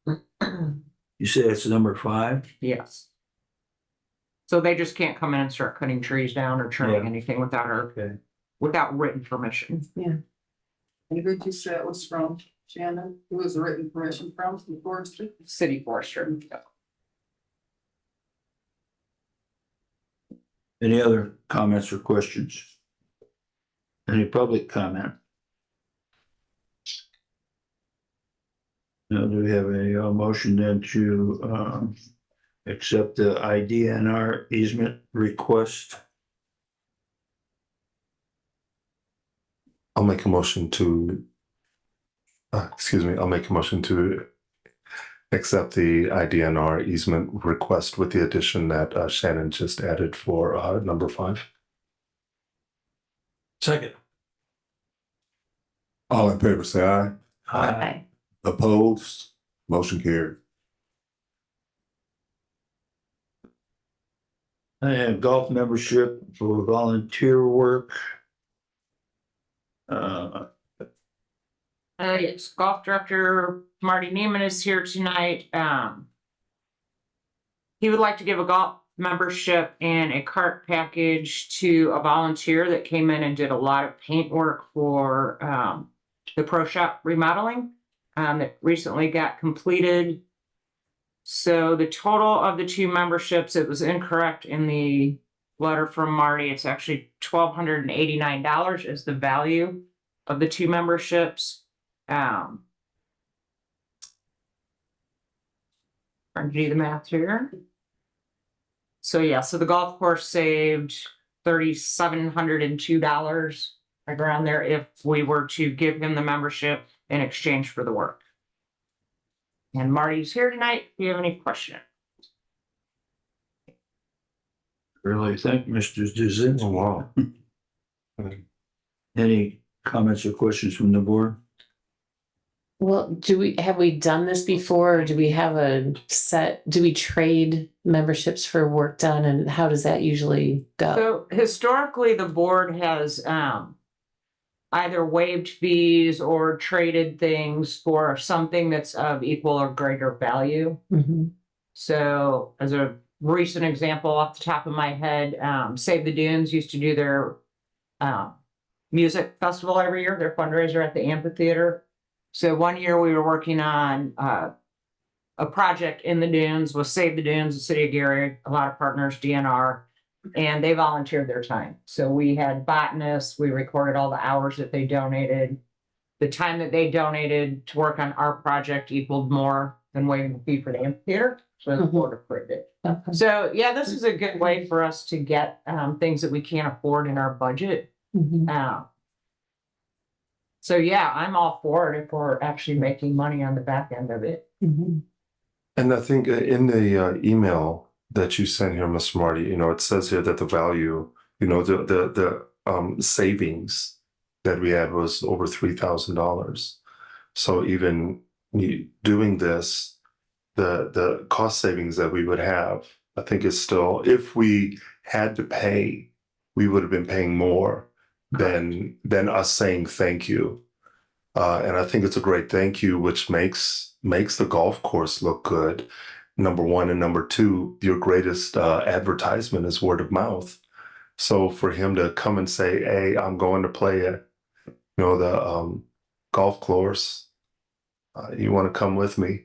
You say it's number 5? Yes. So they just can't come in and start cutting trees down or trimming Yeah. anything Okay. without written permission. And who did you say it was from, Shannon? Who was the written permission from the forester? City forester. Any other comments or questions? Any public comment? Now, do we have a motion then to accept the IDNR easement request? I'll make a motion to, I'll make a motion to accept the IDNR easement request with the addition that Shannon just added for number 5. Second. All in favor, say aye. Aye. Opposed? Motion carried. And golf membership for volunteer work. Yes, golf director Marty Neiman is here tonight. He would like to give a golf membership and a cart package to a volunteer that came in and did a lot of paint work for the pro shop remodeling that recently got completed. So the total of the 2 memberships, it was incorrect in the letter from Marty. It's actually $1,289 is the value of the 2 memberships. Trying to do the math here. So yeah, so the golf course saved $3,702 right around there if we were to give him the membership in exchange for the work. And Marty's here tonight. Do you have any questions? Really thank Mr. Dizzy. Oh, wow. Any comments or questions from the board? Well, have we done this before, or do we have do we trade memberships for work done, and how does that usually go? So historically, the board has either waived fees or traded things for something that's of equal or greater value. Mhm. So as a recent example off the top of my head, Save the Dunes used to do their music festival every year, their fundraiser at the amphitheater. So one year we were working on a project in the dunes with Save the Dunes, the city of Gary, a lot of partners, DNR, and they volunteered their time. So we had botanists, we recorded all the hours that they donated. The time that they donated to work on our project equaled more than waiving the fee for the amphitheater. So the board approved it. Okay. So yeah, this is a good way for us to get things that we can't afford in our budget. Mhm. So yeah, I'm all for it if we're actually making money on the back end of it. Mhm. And I think in the email that you sent here, Mr. Marty, it says here that the value, the savings that we had was over $3,000. So even doing this, the cost savings that we would have, I think is still, if we had to pay, we would have been paying more than us saying thank you. And I think it's a great thank you, which makes the golf course look good. Number one, and number two, your greatest advertisement is word of mouth. So for him to come and say, "Hey, I'm going to play at, the golf course," you want to come with me?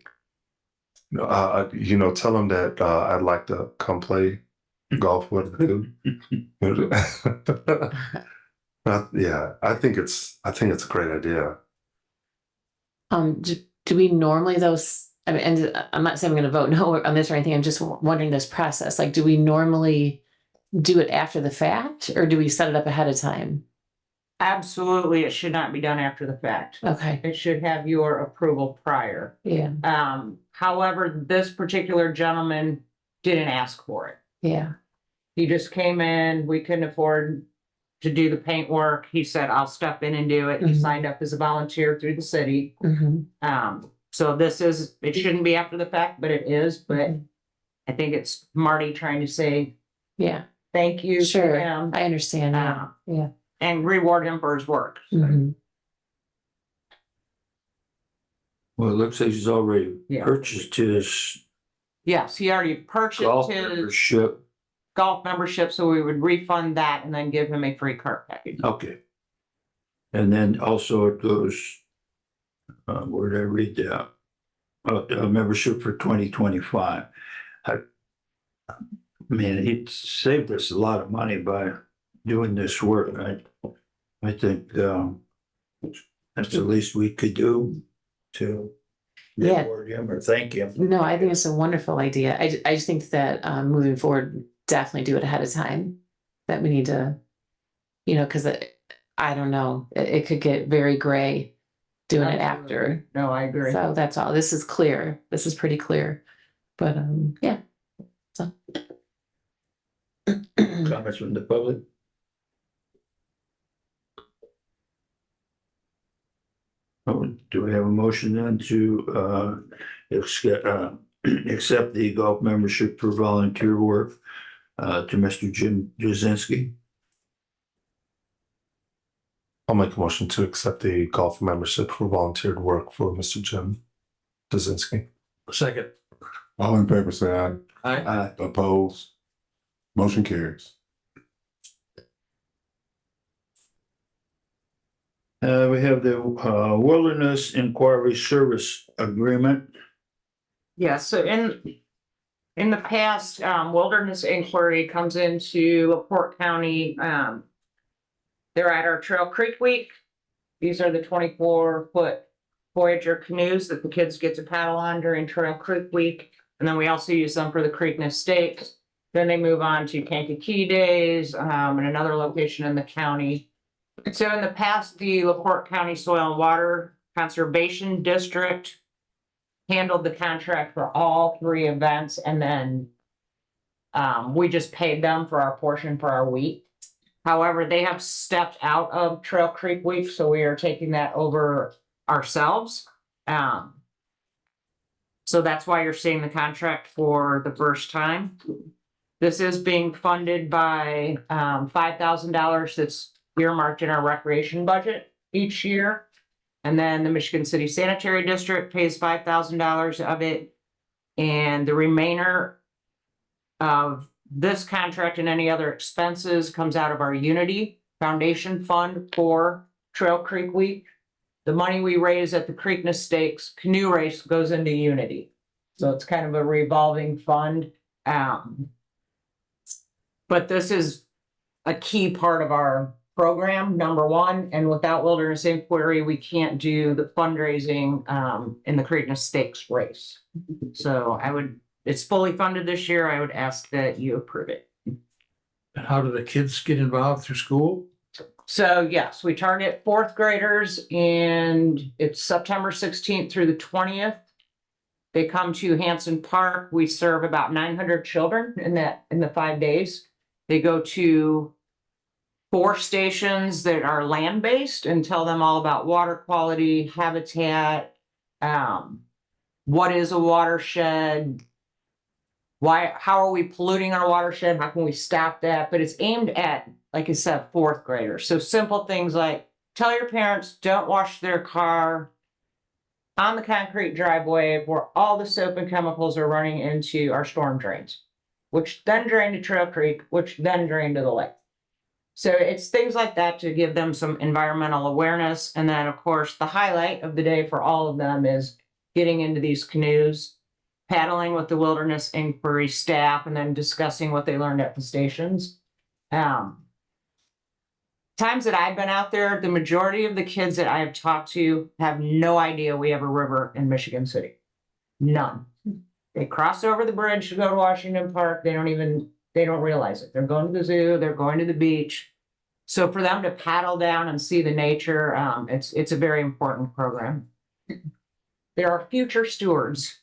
Tell them that I'd like to come play golf with them too. Yeah, I think it's a great idea. Do we normally I mean, and I'm not saying I'm going to vote no on this or anything. I'm just wondering this process. Like, do we normally do it after the fact, or do we set it up ahead of time? Absolutely, it should not be done after the fact. Okay. It should have your approval prior. Yeah. However, this particular gentleman didn't ask for it. Yeah. He just came in, we couldn't afford to do the paint work. He said, I'll step in and do it. He Mhm. signed up as a volunteer through the city. Mm-hmm. So it shouldn't be after the fact, but it is, but Mhm. I think it's Marty trying to say Yeah. thank you to Sure. him I understand. Yeah. Yeah. and reward him for his work. Mhm. Well, it looks like he's already Yeah. purchased his Yes, he already purchased golf his membership. golf membership, so we would refund that and then give him a free cart package. Okay. And then also it goes, where did I read that? A membership for 2025. I mean, he saved us a lot of money by doing this work. I think that's the least we could do to Yeah. reward him or thank him. No, I think it's a wonderful idea. I just think that moving forward, definitely do it ahead of time. That we need to, because I don't know, it could get very gray doing it Absolutely. after. No, I agree. So that's all. This is clear. This is pretty clear. But yeah. So. Comments from the public? Oh, do we have a motion then to accept the golf membership for volunteer work to Mr. Jim Jazinski? I'll make a motion to accept the golf membership for volunteered work for Mr. Jim Dazinski. Second. All in favor, say aye. Aye. Opposed? Motion carries. We have the Wilderness Inquiry Service Agreement. Yeah, so in the past, Wilderness Inquiry comes into LaPorte County. They're at our Trail Creek Week. These are the 24-foot Voyager canoes that the kids get to paddle on during Trail Creek Week. And then we also use them for the Creekness Stakes. Then they move on to Kankakee Days and another location in the county. So in the past, the LaPorte County Soil and Water Conservation District handled the contract for all three events, and then we just paid them for our portion for our week. However, they have stepped out of Trail Creek Week, so we are taking that over ourselves. So that's why you're seeing the contract for the first time. This is being funded by $5,000 that's earmarked in our recreation budget each year. And then the Michigan City Sanitary District pays $5,000 of it. And the remainder of this contract and any other expenses comes out of our Unity Foundation Fund for Trail Creek Week. The money we raise at the Creekness Stakes canoe race goes into Unity. So it's kind of a revolving fund. But this is a key part of our program, number one, and without Wilderness Inquiry, we can't do the fundraising in the Creekness Stakes race. So it's fully funded this year. I would ask that you approve it. And how do the kids get involved through school? So yes, we target fourth graders, and it's September 16th through the 20th. They come to Hanson Park. We serve about 900 children in the 5 days. They go to 4 stations that are land-based and tell them all about water quality, habitat, what is a watershed, how are we polluting our watershed, how can we stop that? But it's aimed at, like I said, fourth graders. So simple things like tell your parents don't wash their car on the concrete driveway where all the soap and chemicals are running into our storm drains, which then drain to Trail Creek, which then drain to the lake. So it's things like that to give them some environmental awareness. And then, of course, the highlight of the day for all of them is getting into these canoes, paddling with the Wilderness Inquiry staff, and then discussing what they learned at the stations. Times that I've been out there, the majority of the kids that I have talked to have no idea we have a river in Michigan City. None. They cross over the bridge to go to Washington Park. They don't realize it. They're going to the zoo, they're going to the beach. So for them to paddle down and see the nature, it's a very important program. There are future stewards.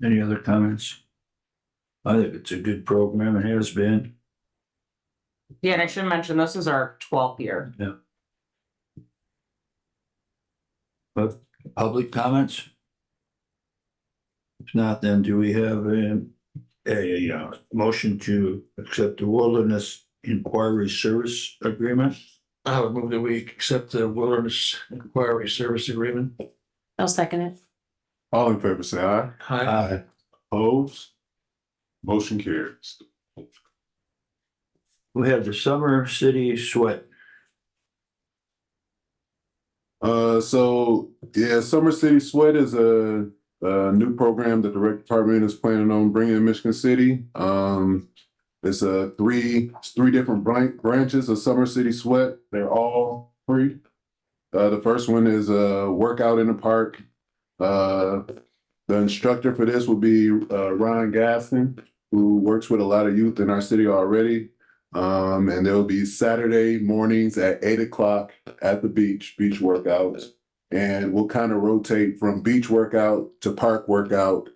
Any other comments? I think it's a good program. It has been. Yeah, and I should mention, this is our 12th year. But public comments? If not, then do we have a motion to accept the Wilderness Inquiry Service Agreement? I would move that we accept the Wilderness Inquiry Service Agreement. I'll second it. All in favor, say aye. Hi. Opposed? Motion carries. We have the Summer City Sweat. Summer City Sweat is a new program that the rec department is planning on bringing in Michigan City. It's three different branches of Summer City Sweat. They're all free. The first one is a workout in the park. The instructor for this will be Ryan Gaston, who works with a lot of youth in our city already. And there'll be Saturday mornings at 8:00 at the beach workouts. And we'll kind of rotate from beach workout to park workout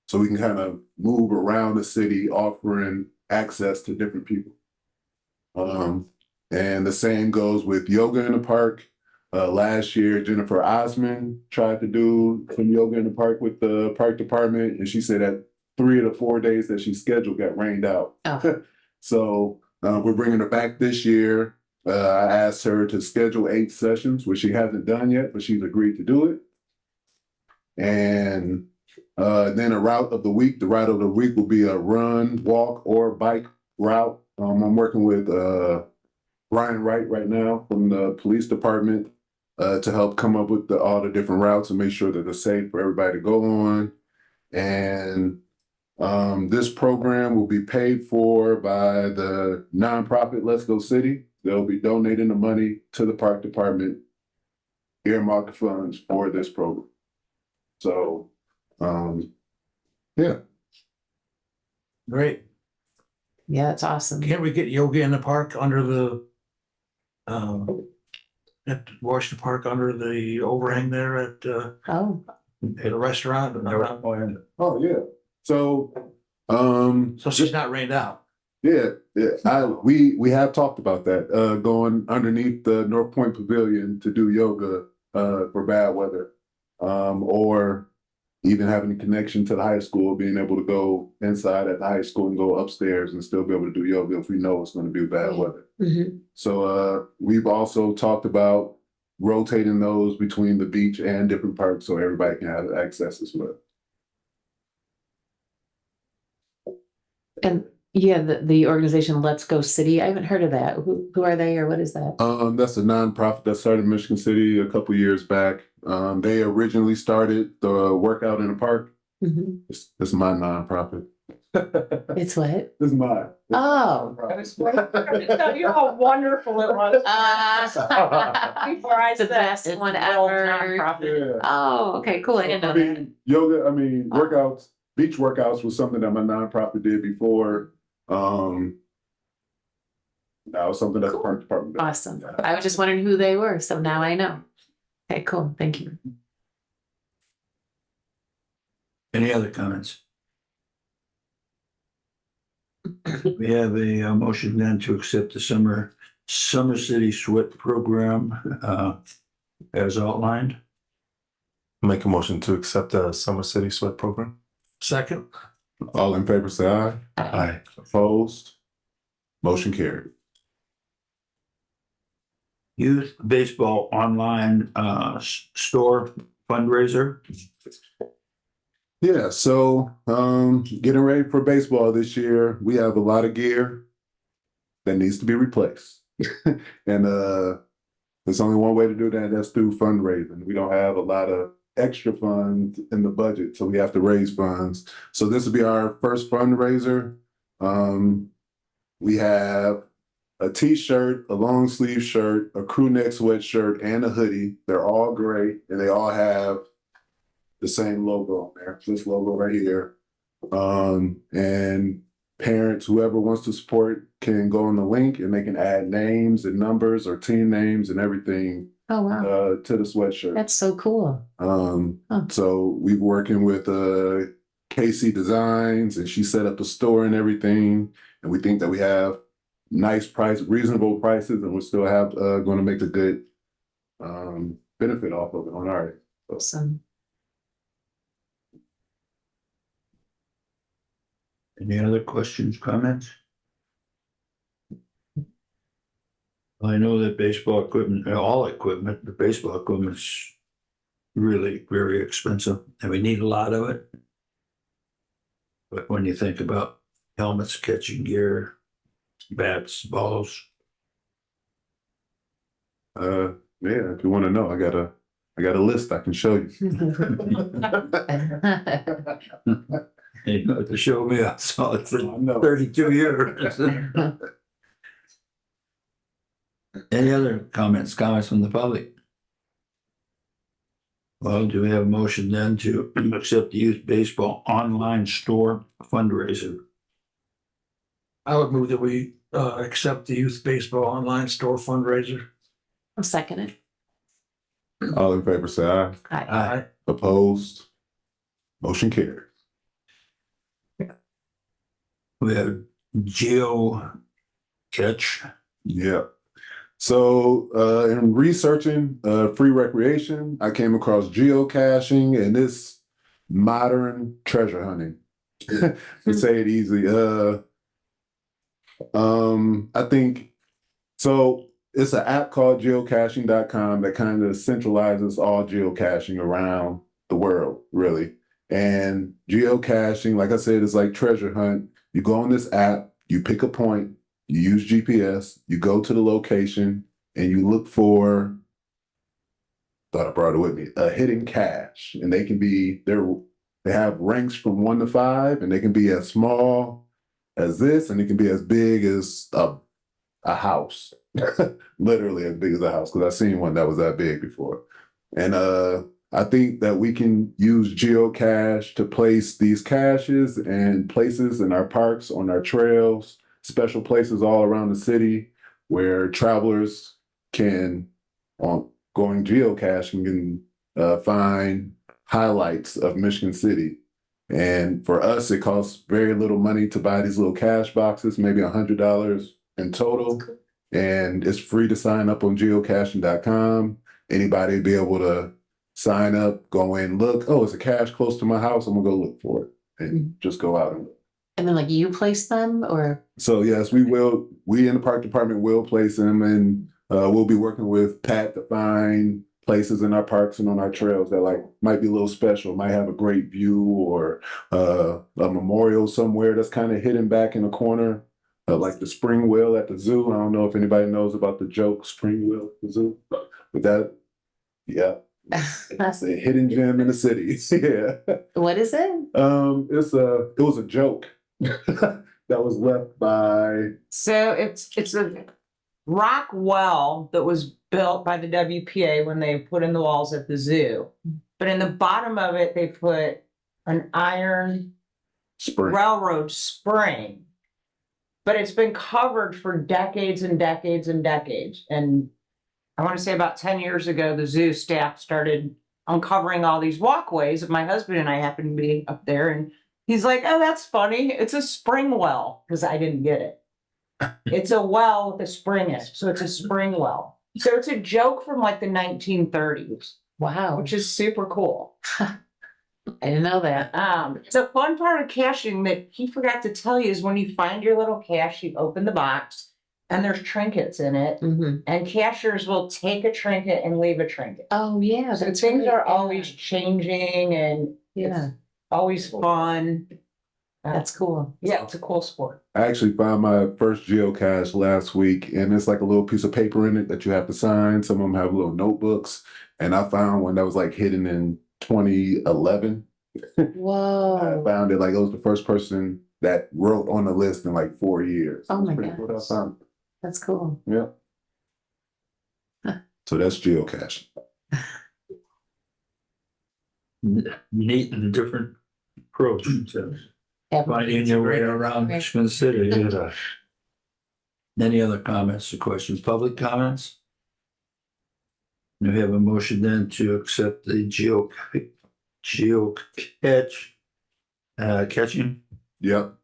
so we can kind of move around the city offering access to different people. And the same goes with yoga in the park. Last year, Jennifer Osmond tried to do some yoga in the park with the park department, and she said that 3 of the 4 days that she scheduled got rained out. Oh. So we're bringing her back this year. I asked her to schedule 8 sessions, which she hasn't done yet, but she's agreed to do it. And then a route of the week. The route of the week will be a run, walk, or bike route. I'm working with Brian Wright right now from the police department to help come up with all the different routes and make sure that they're safe for everybody to go on. And this program will be paid for by the nonprofit Let's Go City. They'll be donating the money to the park department, earmark funds for this program. So, yeah. Great. Yeah, that's awesome. Can't we get yoga in the park under the at Washington Park under the overhang there at Oh, a restaurant? Oh, yeah. So, So she's not rained out. yeah. We have talked about that, going underneath the North Point Pavilion to do yoga for bad weather, or even having a connection to the high school, being able to go inside at the high school and go upstairs and still be able to do yoga if we know it's going to be bad weather. mhm. So we've also talked about rotating those between the beach and different parks so everybody can have access as well. And yeah, the organization Let's Go City, I haven't heard of that. Who are they or what is that? That's a nonprofit that started in Michigan City a couple years back. They originally started the workout in the park. Mhm. It's my nonprofit. It's what? It's mine. Oh. Tell you how wonderful it was. Before I It's the said best it's one the world's ever. nonprofit. Yeah. Oh, okay, cool. I didn't know I that. mean, yoga, workouts, beach workouts was something that my nonprofit did before. That was something that the park department did. Awesome. I was just wondering who they were, so now I know. Okay, cool. Thank you. Any other comments? We have a motion then to accept the Summer City Sweat Program as outlined. Make a motion to accept the Summer City Sweat Program. Second. All in favor, say aye. Aye. Opposed? Motion carried. Youth Baseball Online Store fundraiser. Yeah, so getting ready for baseball this year, we have a lot of gear that needs to be replaced. And there's only one way to do that, that's through fundraising. We don't have a lot of extra funds in the budget, so we have to raise funds. So this will be our first fundraiser. We have a t-shirt, a long sleeve shirt, a crew neck sweatshirt, and a hoodie. They're all gray, and they all have the same logo on there. This logo right here. And parents, whoever wants to support, can go on the link and they can add names and numbers or team names and everything Oh, wow. to the sweatshirt. That's so cool. So we're working with Casey Designs, and she set up the store and everything. And we think that we have nice price, reasonable prices, and we still have going to make a good benefit off of it on our end. Awesome. Any other questions, comments? I know that baseball equipment, all equipment, the baseball equipment's really very expensive, and we need a lot of it. But when you think about helmets, catching gear, bats, balls. Yeah, if you want to know, I got a list I can show you. You got to show me, I saw it for I know. 32 years. Any other comments from the public? Well, do we have a motion then to accept the youth baseball online store fundraiser? I would move that we accept the youth baseball online store fundraiser. I'll second it. All in favor, say aye. Hi. Aye. Opposed? Motion carried. We have Geo Catch. Yeah. So in researching free recreation, I came across geocaching and this modern treasure hunting. To say it easy. I think so. It's an app called geocaching.com that kind of centralizes all geocaching around the world, really. And geocaching, like I said, is like treasure hunt. You go on this app, you pick a point, you use GPS, you go to the location, and you look for, thought I brought it with me, a hidden cache. And they can be, they have ranks from 1 to 5, and they can be as small as this, and it can be as big as a house. Literally as big as a house, because I've seen one that was that big before. And I think that we can use geocache to place these caches and places in our parks, on our trails, special places all around the city where travelers can, going geocaching, can find highlights of Michigan City. And for us, it costs very little money to buy these little cache boxes, maybe $100 in total. And it's free to sign up on geocaching.com. Anybody be able to sign up, go in, look, oh, it's a cache close to my house, I'm gonna go look for it, and just go out and look. And then like you place them or? So yes, we will, we in the park department will place them, and we'll be working with Pat to find places in our parks and on our trails that like might be a little special, might have a great view, or a memorial somewhere that's kind of hidden back in a corner. Like the spring wheel at the zoo. I don't know if anybody knows about the joke spring wheel at the zoo, but that, yeah, it's a hidden gem in the city. Yeah. What is it? It was a joke that was left by. So it's a rock well that was built by the WPA when they put in the walls at the zoo. But in the bottom of it, they put an iron railroad spring. But it's been covered for decades and decades and decades. And I want to say about 10 years ago, the zoo staff started uncovering all these walkways. My husband and I happened to be up there, and he's like, oh, that's funny. It's a spring well, because I didn't get it. It's a well with a spring in it. So it's a spring well. So it's a joke from like the 1930s. Wow. Which is super cool. I didn't know that. So fun part of caching that he forgot to tell you is when you find your little cache, you open the box and there's trinkets in it, and cashers will take a trinket and leave a trinket. Oh yeah. So things are always changing, and yeah, it's always fun. That's cool. Yeah, it's a cool sport. I actually found my first geocache last week, and it's like a little piece of paper in it that you have to sign. Some of them have little notebooks, and I found one that was like hidden in 2011. I Whoa. found it like I was the first person that wrote on the list in like 4 years. Oh my Pretty cool that I gosh. found. That's cool. Yeah. So that's geocaching. Neat and different approach to Yeah. finding your way around Michigan City. Yeah. Any other comments or questions? Public comments? We have a motion then to accept the geocache catching. Yep.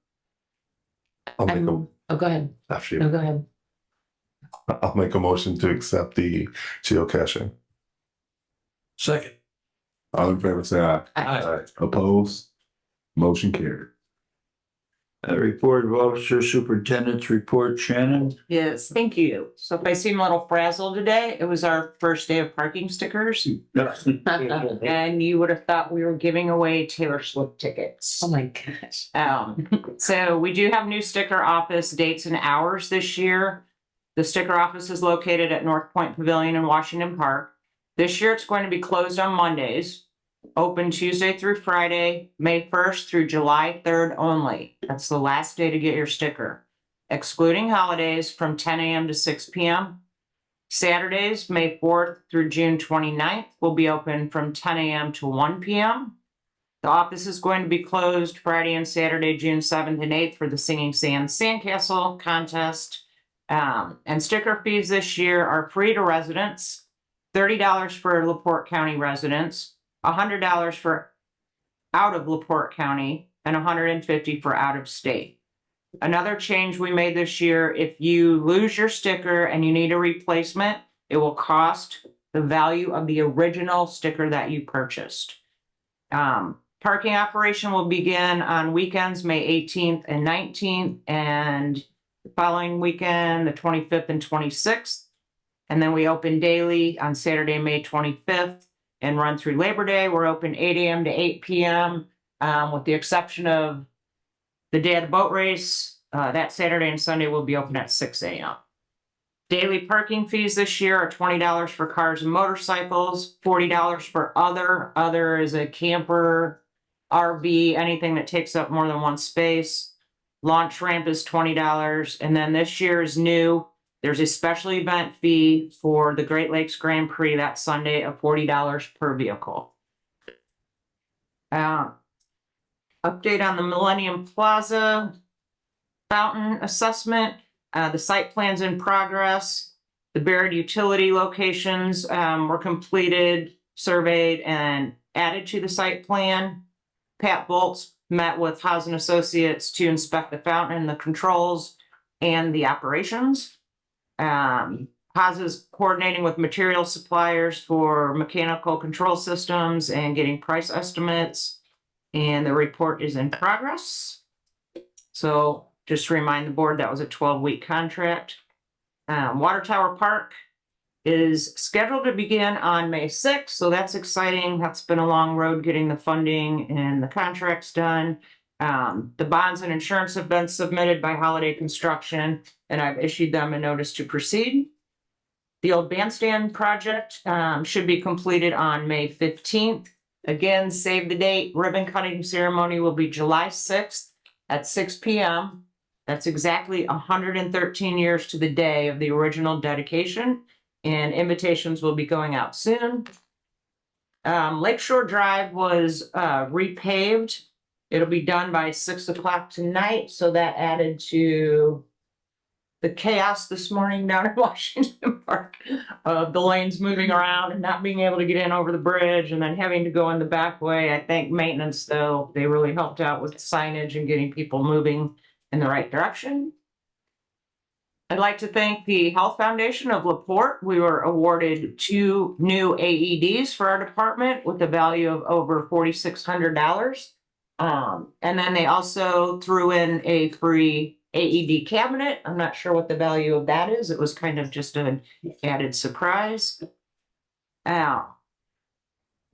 I'll make a, Oh, go ahead. after you. No, go ahead. I'll make a motion to accept the geocaching. Second. All in favor, say aye. Aye. Opposed? Motion carried. Report of Officer Superintendent's report, Shannon. Yes, thank you. So if I seem a little frazzled today, it was our first day of parking stickers. And you would have thought we were giving away Taylor Swift tickets. Oh my gosh. So we do have new sticker office dates and hours this year. The sticker office is located at North Point Pavilion in Washington Park. This year it's going to be closed on Mondays, open Tuesday through Friday, May 1st through July 3rd only. That's the last day to get your sticker, excluding holidays from 10 a.m. to 6 p.m. Saturdays, May 4th through June 29th, will be open from 10 a.m. to 1 p.m. The office is going to be closed Friday and Saturday, June 7th and 8th for the Singing Sands Sandcastle contest. And sticker fees this year are free to residents, $30 for LaPorte County residents, $100 for out of LaPorte County, and $150 for out of state. Another change we made this year, if you lose your sticker and you need a replacement, it will cost the value of the original sticker that you purchased. Parking operation will begin on weekends, May 18th and 19th, and the following weekend, the 25th and 26th. And then we open daily on Saturday, May 25th, and run through Labor Day. We're open 8 a.m. to 8 p.m., with the exception of the day of the boat race. That Saturday and Sunday will be open at 6 a.m. Daily parking fees this year are $20 for cars and motorcycles, $40 for other. Other is a camper, RV, anything that takes up more than one space. Launch ramp is $20. And then this year is new. There's a special event fee for the Great Lakes Grand Prix that Sunday of $40 per vehicle. Update on the Millennium Plaza fountain assessment. The site plan's in progress. The buried utility locations were completed, surveyed, and added to the site plan. Pat Bolts met with Housing Associates to inspect the fountain, the controls, and the operations. Haas is coordinating with material suppliers for mechanical control systems and getting price estimates. And the report is in progress. So just to remind the board, that was a 12-week contract. Water Tower Park is scheduled to begin on May 6th. So that's exciting. That's been a long road getting the funding and the contracts done. The bonds and insurance have been submitted by Holiday Construction, and I've issued them a notice to proceed. The old bandstand project should be completed on May 15th. Again, save the date. Ribbon cutting ceremony will be July 6th at 6 p.m. That's exactly 113 years to the day of the original dedication, and invitations will be going out soon. Lakeshore Drive was repaved. It'll be done by 6 o'clock tonight, so that added to the chaos this morning down in Washington Park of the lanes moving around and not being able to get in over the bridge and then having to go in the back way. I think maintenance, though, they really helped out with signage and getting people moving in the right direction. I'd like to thank the Health Foundation of LaPorte. We were awarded 2 new AEDs for our department with a value of over $4,600. And then they also threw in a free AED cabinet. I'm not sure what the value of that is. It was kind of just an added surprise.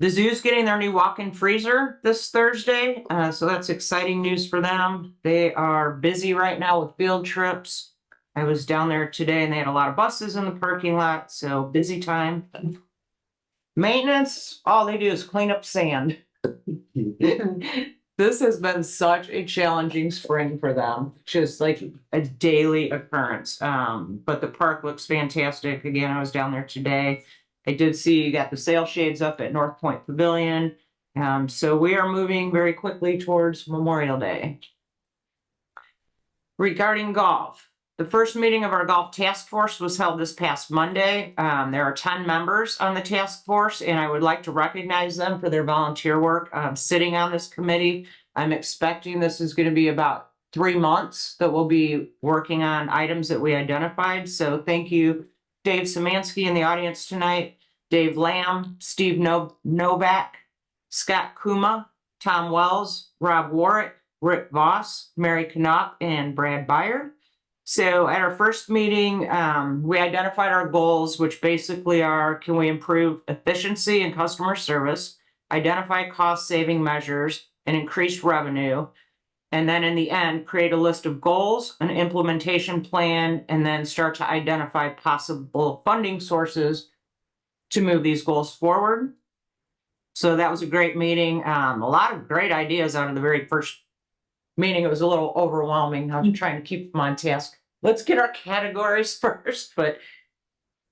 The zoo's getting their new walk-in freezer this Thursday, so that's exciting news for them. They are busy right now with field trips. I was down there today and they had a lot of buses in the parking lot, so busy time. Maintenance, all they do is clean up sand. This has been such a challenging spring for them, just like a daily occurrence. But the park looks fantastic. Again, I was down there today. I did see you got the sail shades up at North Point Pavilion. So we are moving very quickly towards Memorial Day. Regarding golf, the first meeting of our golf task force was held this past Monday. There are 10 members on the task force, and I would like to recognize them for their volunteer work sitting on this committee. I'm expecting this is going to be about 3 months that we'll be working on items that we identified. So thank you, Dave Szymanski in the audience tonight, Dave Lamb, Steve Novak, Scott Kuma, Tom Wells, Rob Warwick, Rick Voss, Mary Knopp, and Brad Beyer. So at our first meeting, we identified our goals, which basically are, can we improve efficiency and customer service, identify cost-saving measures, and increase revenue, and then in the end, create a list of goals, an implementation plan, and then start to identify possible funding sources to move these goals forward. So that was a great meeting. A lot of great ideas out of the very first meeting. It was a little overwhelming. I was trying to keep them on task. Let's get our categories first, but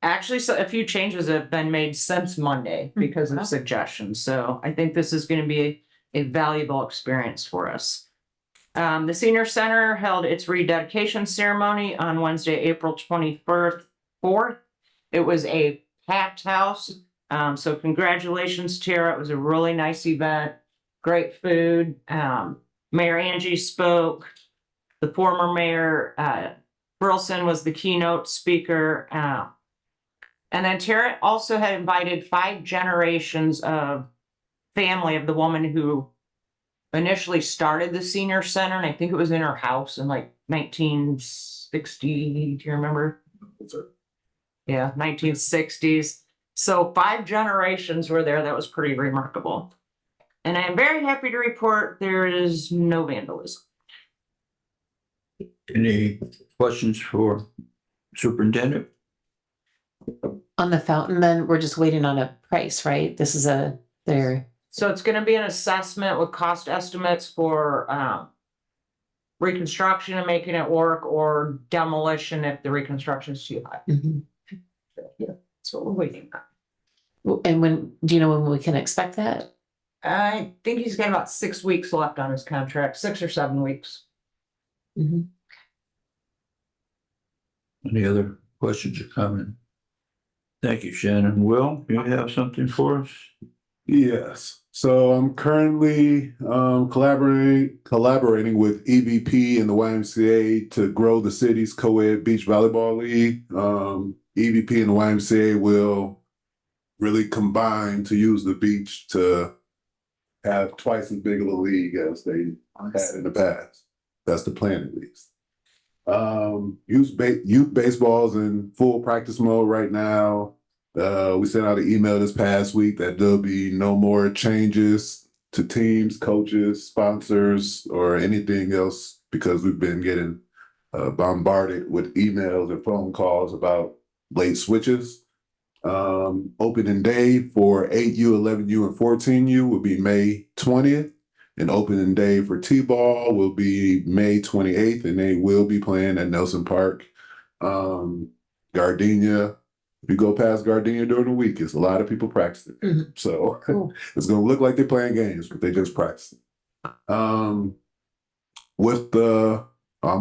actually a few changes have been made since Monday because of suggestions. So I think this is going to be a valuable experience for us. The Senior Center held its rededication ceremony on Wednesday, April 24th. It was a packed house. So congratulations, Tara. It was a really nice event. Great food. Mayor Angie spoke. The former mayor, Burleson, was the keynote speaker. And then Tara also had invited 5 generations of family of the woman who initially started the Senior Center, and I think it was in her house in like 1960. Do you remember? Yeah, 1960s. So 5 generations were there. That was pretty remarkable. And I am very happy to report there is no vandalism. Any questions for superintendent? On the fountain, then we're just waiting on a price, right? This is their. So it's going to be an assessment with cost estimates for reconstruction and making it work, or demolition if the reconstruction is too high. Yeah, that's what we're waiting on. And when do you know when we can expect that? I think he's got about 6 weeks left on his contract, 6 or 7 weeks. Any other questions or comments? Thank you, Shannon. Will, you have something for us? Yes. So I'm currently collaborating with EVP and the YMCA to grow the city's co-ed beach volleyball league. EVP and the YMCA will really combine to use the beach to have twice as big of a league as they had in the past. That's the plan, at least. Youth baseball's in full practice mode right now. We sent out an email this past week that there'll be no more changes to teams, coaches, sponsors, or anything else, because we've been getting bombarded with emails and phone calls about late switches. Opening day for 8U, 11U, and 14U will be May 20th. And opening day for T-ball will be May 28th, and they will be playing at Nelson Park. Gardenia, if you go past Gardenia during the week, it's a lot of people practicing. So it's going to look like they're playing games, but they just practicing. With the, I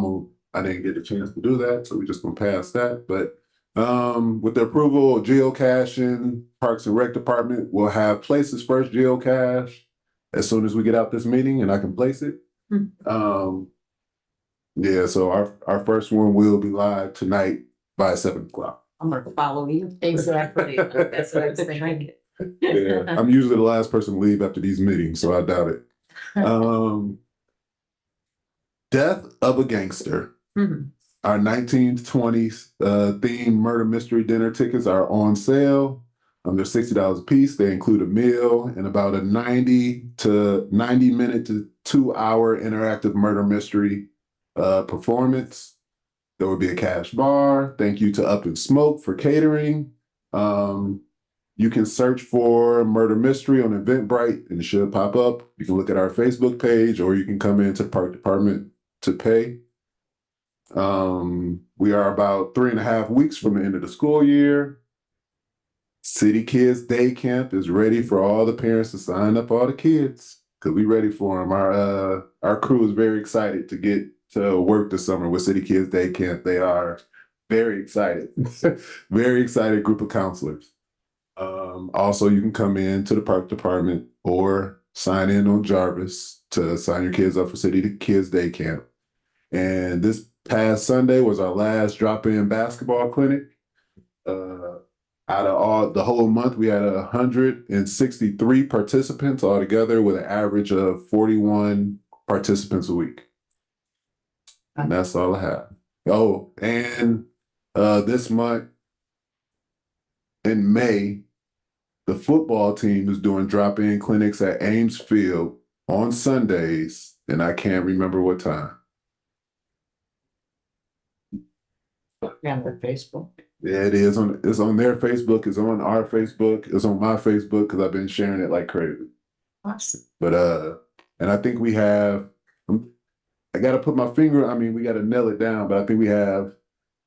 didn't get a chance to do that, so we're just going to pass that. But with the approval of geocaching, Parks and Rec Department will have Place's first geocache as soon as we get out this meeting, and I can place it. Yeah, so our first one will be live tonight by 7 o'clock. I'm going to follow you. Exactly. That's what I was thinking. Yeah, I'm usually the last person to leave after these meetings, so I doubt it. Death of a Gangster. Our 1920s theme murder mystery dinner tickets are on sale. They're $60 a piece. They include a meal and about a 90 minute to 2 hour interactive murder mystery performance. There will be a cash bar. Thank you to Up and Smoke for catering. You can search for Murder Mystery on Eventbrite and it should pop up. You can look at our Facebook page or you can come into the park department to pay. We are about 3.5 weeks from the end of the school year. City Kids Day Camp is ready for all the parents to sign up all the kids because we ready for them. Our crew is very excited to get to work this summer with City Kids Day Camp. They are very excited, very excited group of counselors. Also, you can come in to the park department or sign in on Jarvis to sign your kids up for City Kids Day Camp. And this past Sunday was our last drop-in basketball clinic. Out of all the whole month, we had 163 participants altogether with an average of 41 participants a week. And that's all I have. Oh, and this month in May, the football team is doing drop-in clinics at Ames Field on Sundays, and I can't remember what time. On their Facebook. Yeah, it is it's on their Facebook, it's on our Facebook, it's on my Facebook because I've been sharing it like crazy. Awesome. But and I think we have I gotta put my finger, I mean, we gotta nail it down, but I think we have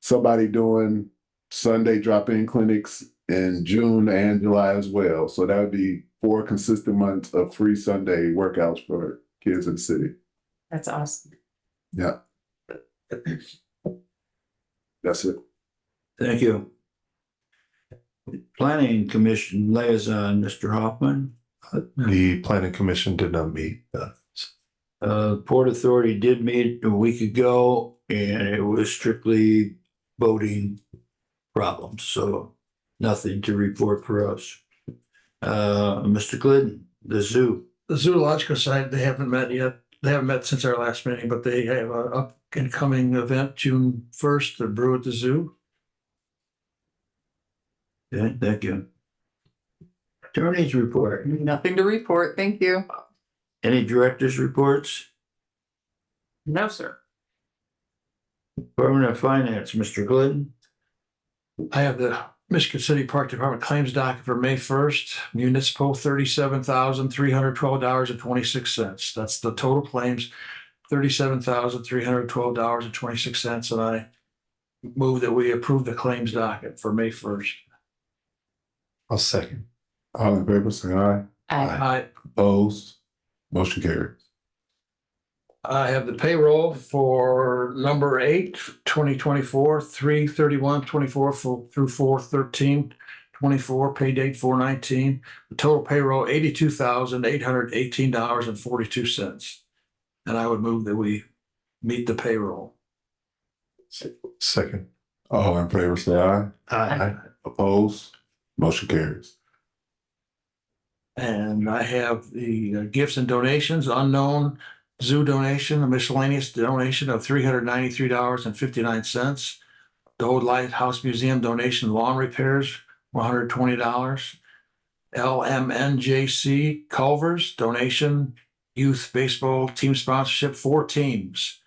somebody doing Sunday drop-in clinics in June and July as well. So that would be 4 consistent months of free Sunday workouts for kids in the city. That's awesome. Yeah. That's it. Thank you. Planning Commission liaison, Mr. Hoffman. The planning commission did not meet. Port Authority did meet a week ago and it was strictly voting problems, so nothing to report for us. Mr. Glidden, the zoo. The Zoological Society, they haven't met yet. They haven't met since our last meeting, but they have a up and coming event June 1st, the Brew at the Zoo. Okay, thank you. Attorney's report. Nothing to report. Thank you. Any director's reports? No, sir. Department of Finance, Mr. Glidden. I have the Michigan City Park Department claims docket for May 1st, municipal $37,312.26. That's the total claims, $37,312.26. And I move that we approve the claims docket for May 1st. I'll second. All in favor, say aye. I Opposed? Motion carries. I have the payroll for number 8, 2024, 3/31/24 through 4/13/24, pay date 4/19. The total payroll $82,818.42. And I would move that we meet the payroll. Second. All in favor, say aye. Aye. Opposed? Motion carries. And I have the gifts and donations, unknown zoo donation, a miscellaneous donation of $393.59. The Old Lighthouse Museum donation, lawn repairs, $120. LMNJC Culvers donation, youth baseball team sponsorship, 4 teams,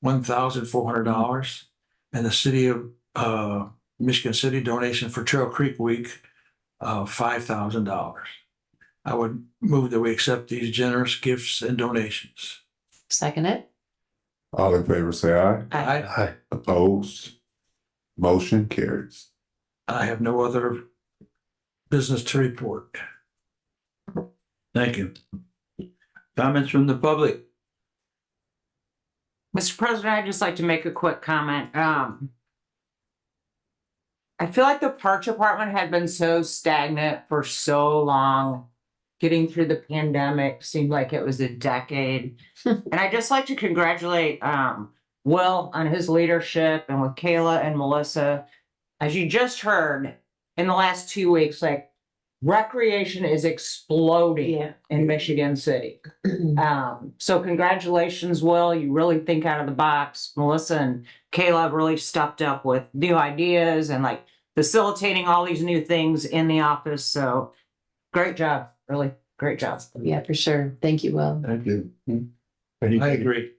$1,400. And the city of Michigan City donation for Trail Creek Week, $5,000. I would move that we accept these generous gifts and donations. Second it. All in favor, say aye. Aye. Opposed? Motion carries. I have no other business to report. Thank you. Comments from the public? Mr. President, I'd just like to make a quick comment. I feel like the park department had been so stagnant for so long. Getting through the pandemic seemed like it was a decade. And I'd just like to congratulate Will on his leadership and with Kayla and Melissa. As you just heard, in the last 2 weeks, like recreation is exploding in Michigan City. So congratulations, Will. You really think out of the box. Melissa and Kayla have really stepped up with new ideas and like facilitating all these new things in the office. So great job, really great job. Yeah, for sure. Thank you, Will. Thank you. I agree.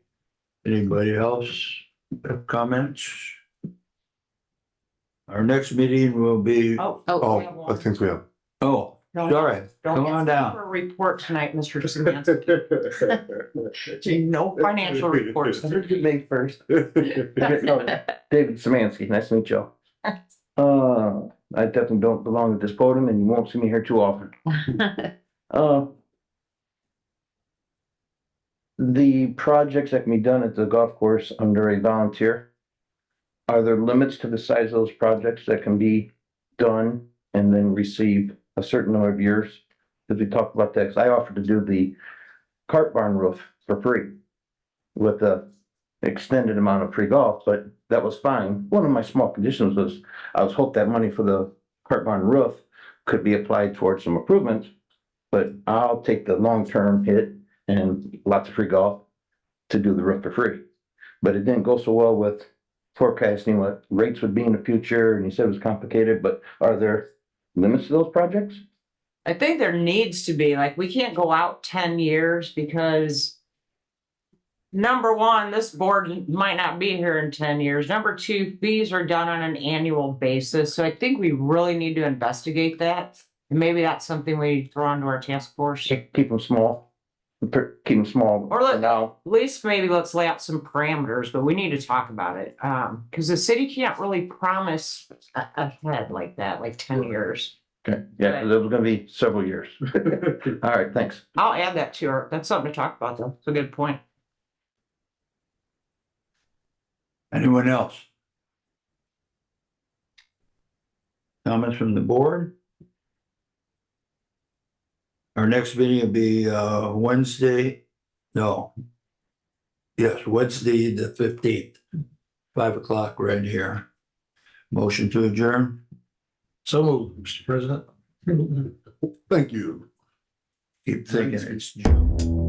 Anybody else have comments? Our next meeting will be, we have Oh, I one. think we have. oh, sorry, Don't come ask on me down. for a report tonight, Mr. Szymanski. No financial reports. May 1st. David Szymanski, nice to meet you. I definitely don't belong at this podium and you won't see me here too often. The projects that can be done at the golf course under a volunteer, are there limits to the size of those projects that can be done and then receive a certain number of years? Because we talked about that, 'cause I offered to do the cart barn roof for free with a extended amount of free golf, but that was fine. One of my small conditions was I was hoping that money for the cart barn roof could be applied towards some improvements, but I'll take the long-term hit and lots of free golf to do the roof for free. But it didn't go so well with forecasting what rates would be in the future, and he said it was complicated, but are there limits to those projects? I think there needs to be, like, we can't go out 10 years because number one, this board might not be here in 10 years. Number two, fees are done on an annual basis. So I think we really need to investigate that. And maybe that's something we throw onto our task force. At Keep them small. Keep them small Or for let- now. least maybe let's lay out some parameters, but we need to talk about it. Because the city can't really promise ahead like that, like 10 years. Okay, yeah, 'cause it was gonna be several years. All right, thanks. I'll add that to our, that's something to talk about though. It's a good point. Anyone else? Comments from the board? Our next meeting will be Wednesday, no. Yes, Wednesday, the 15th, 5 o'clock right here. Motion to adjourn? So moved, Mr. President. Thank you. Keep thinking it's June.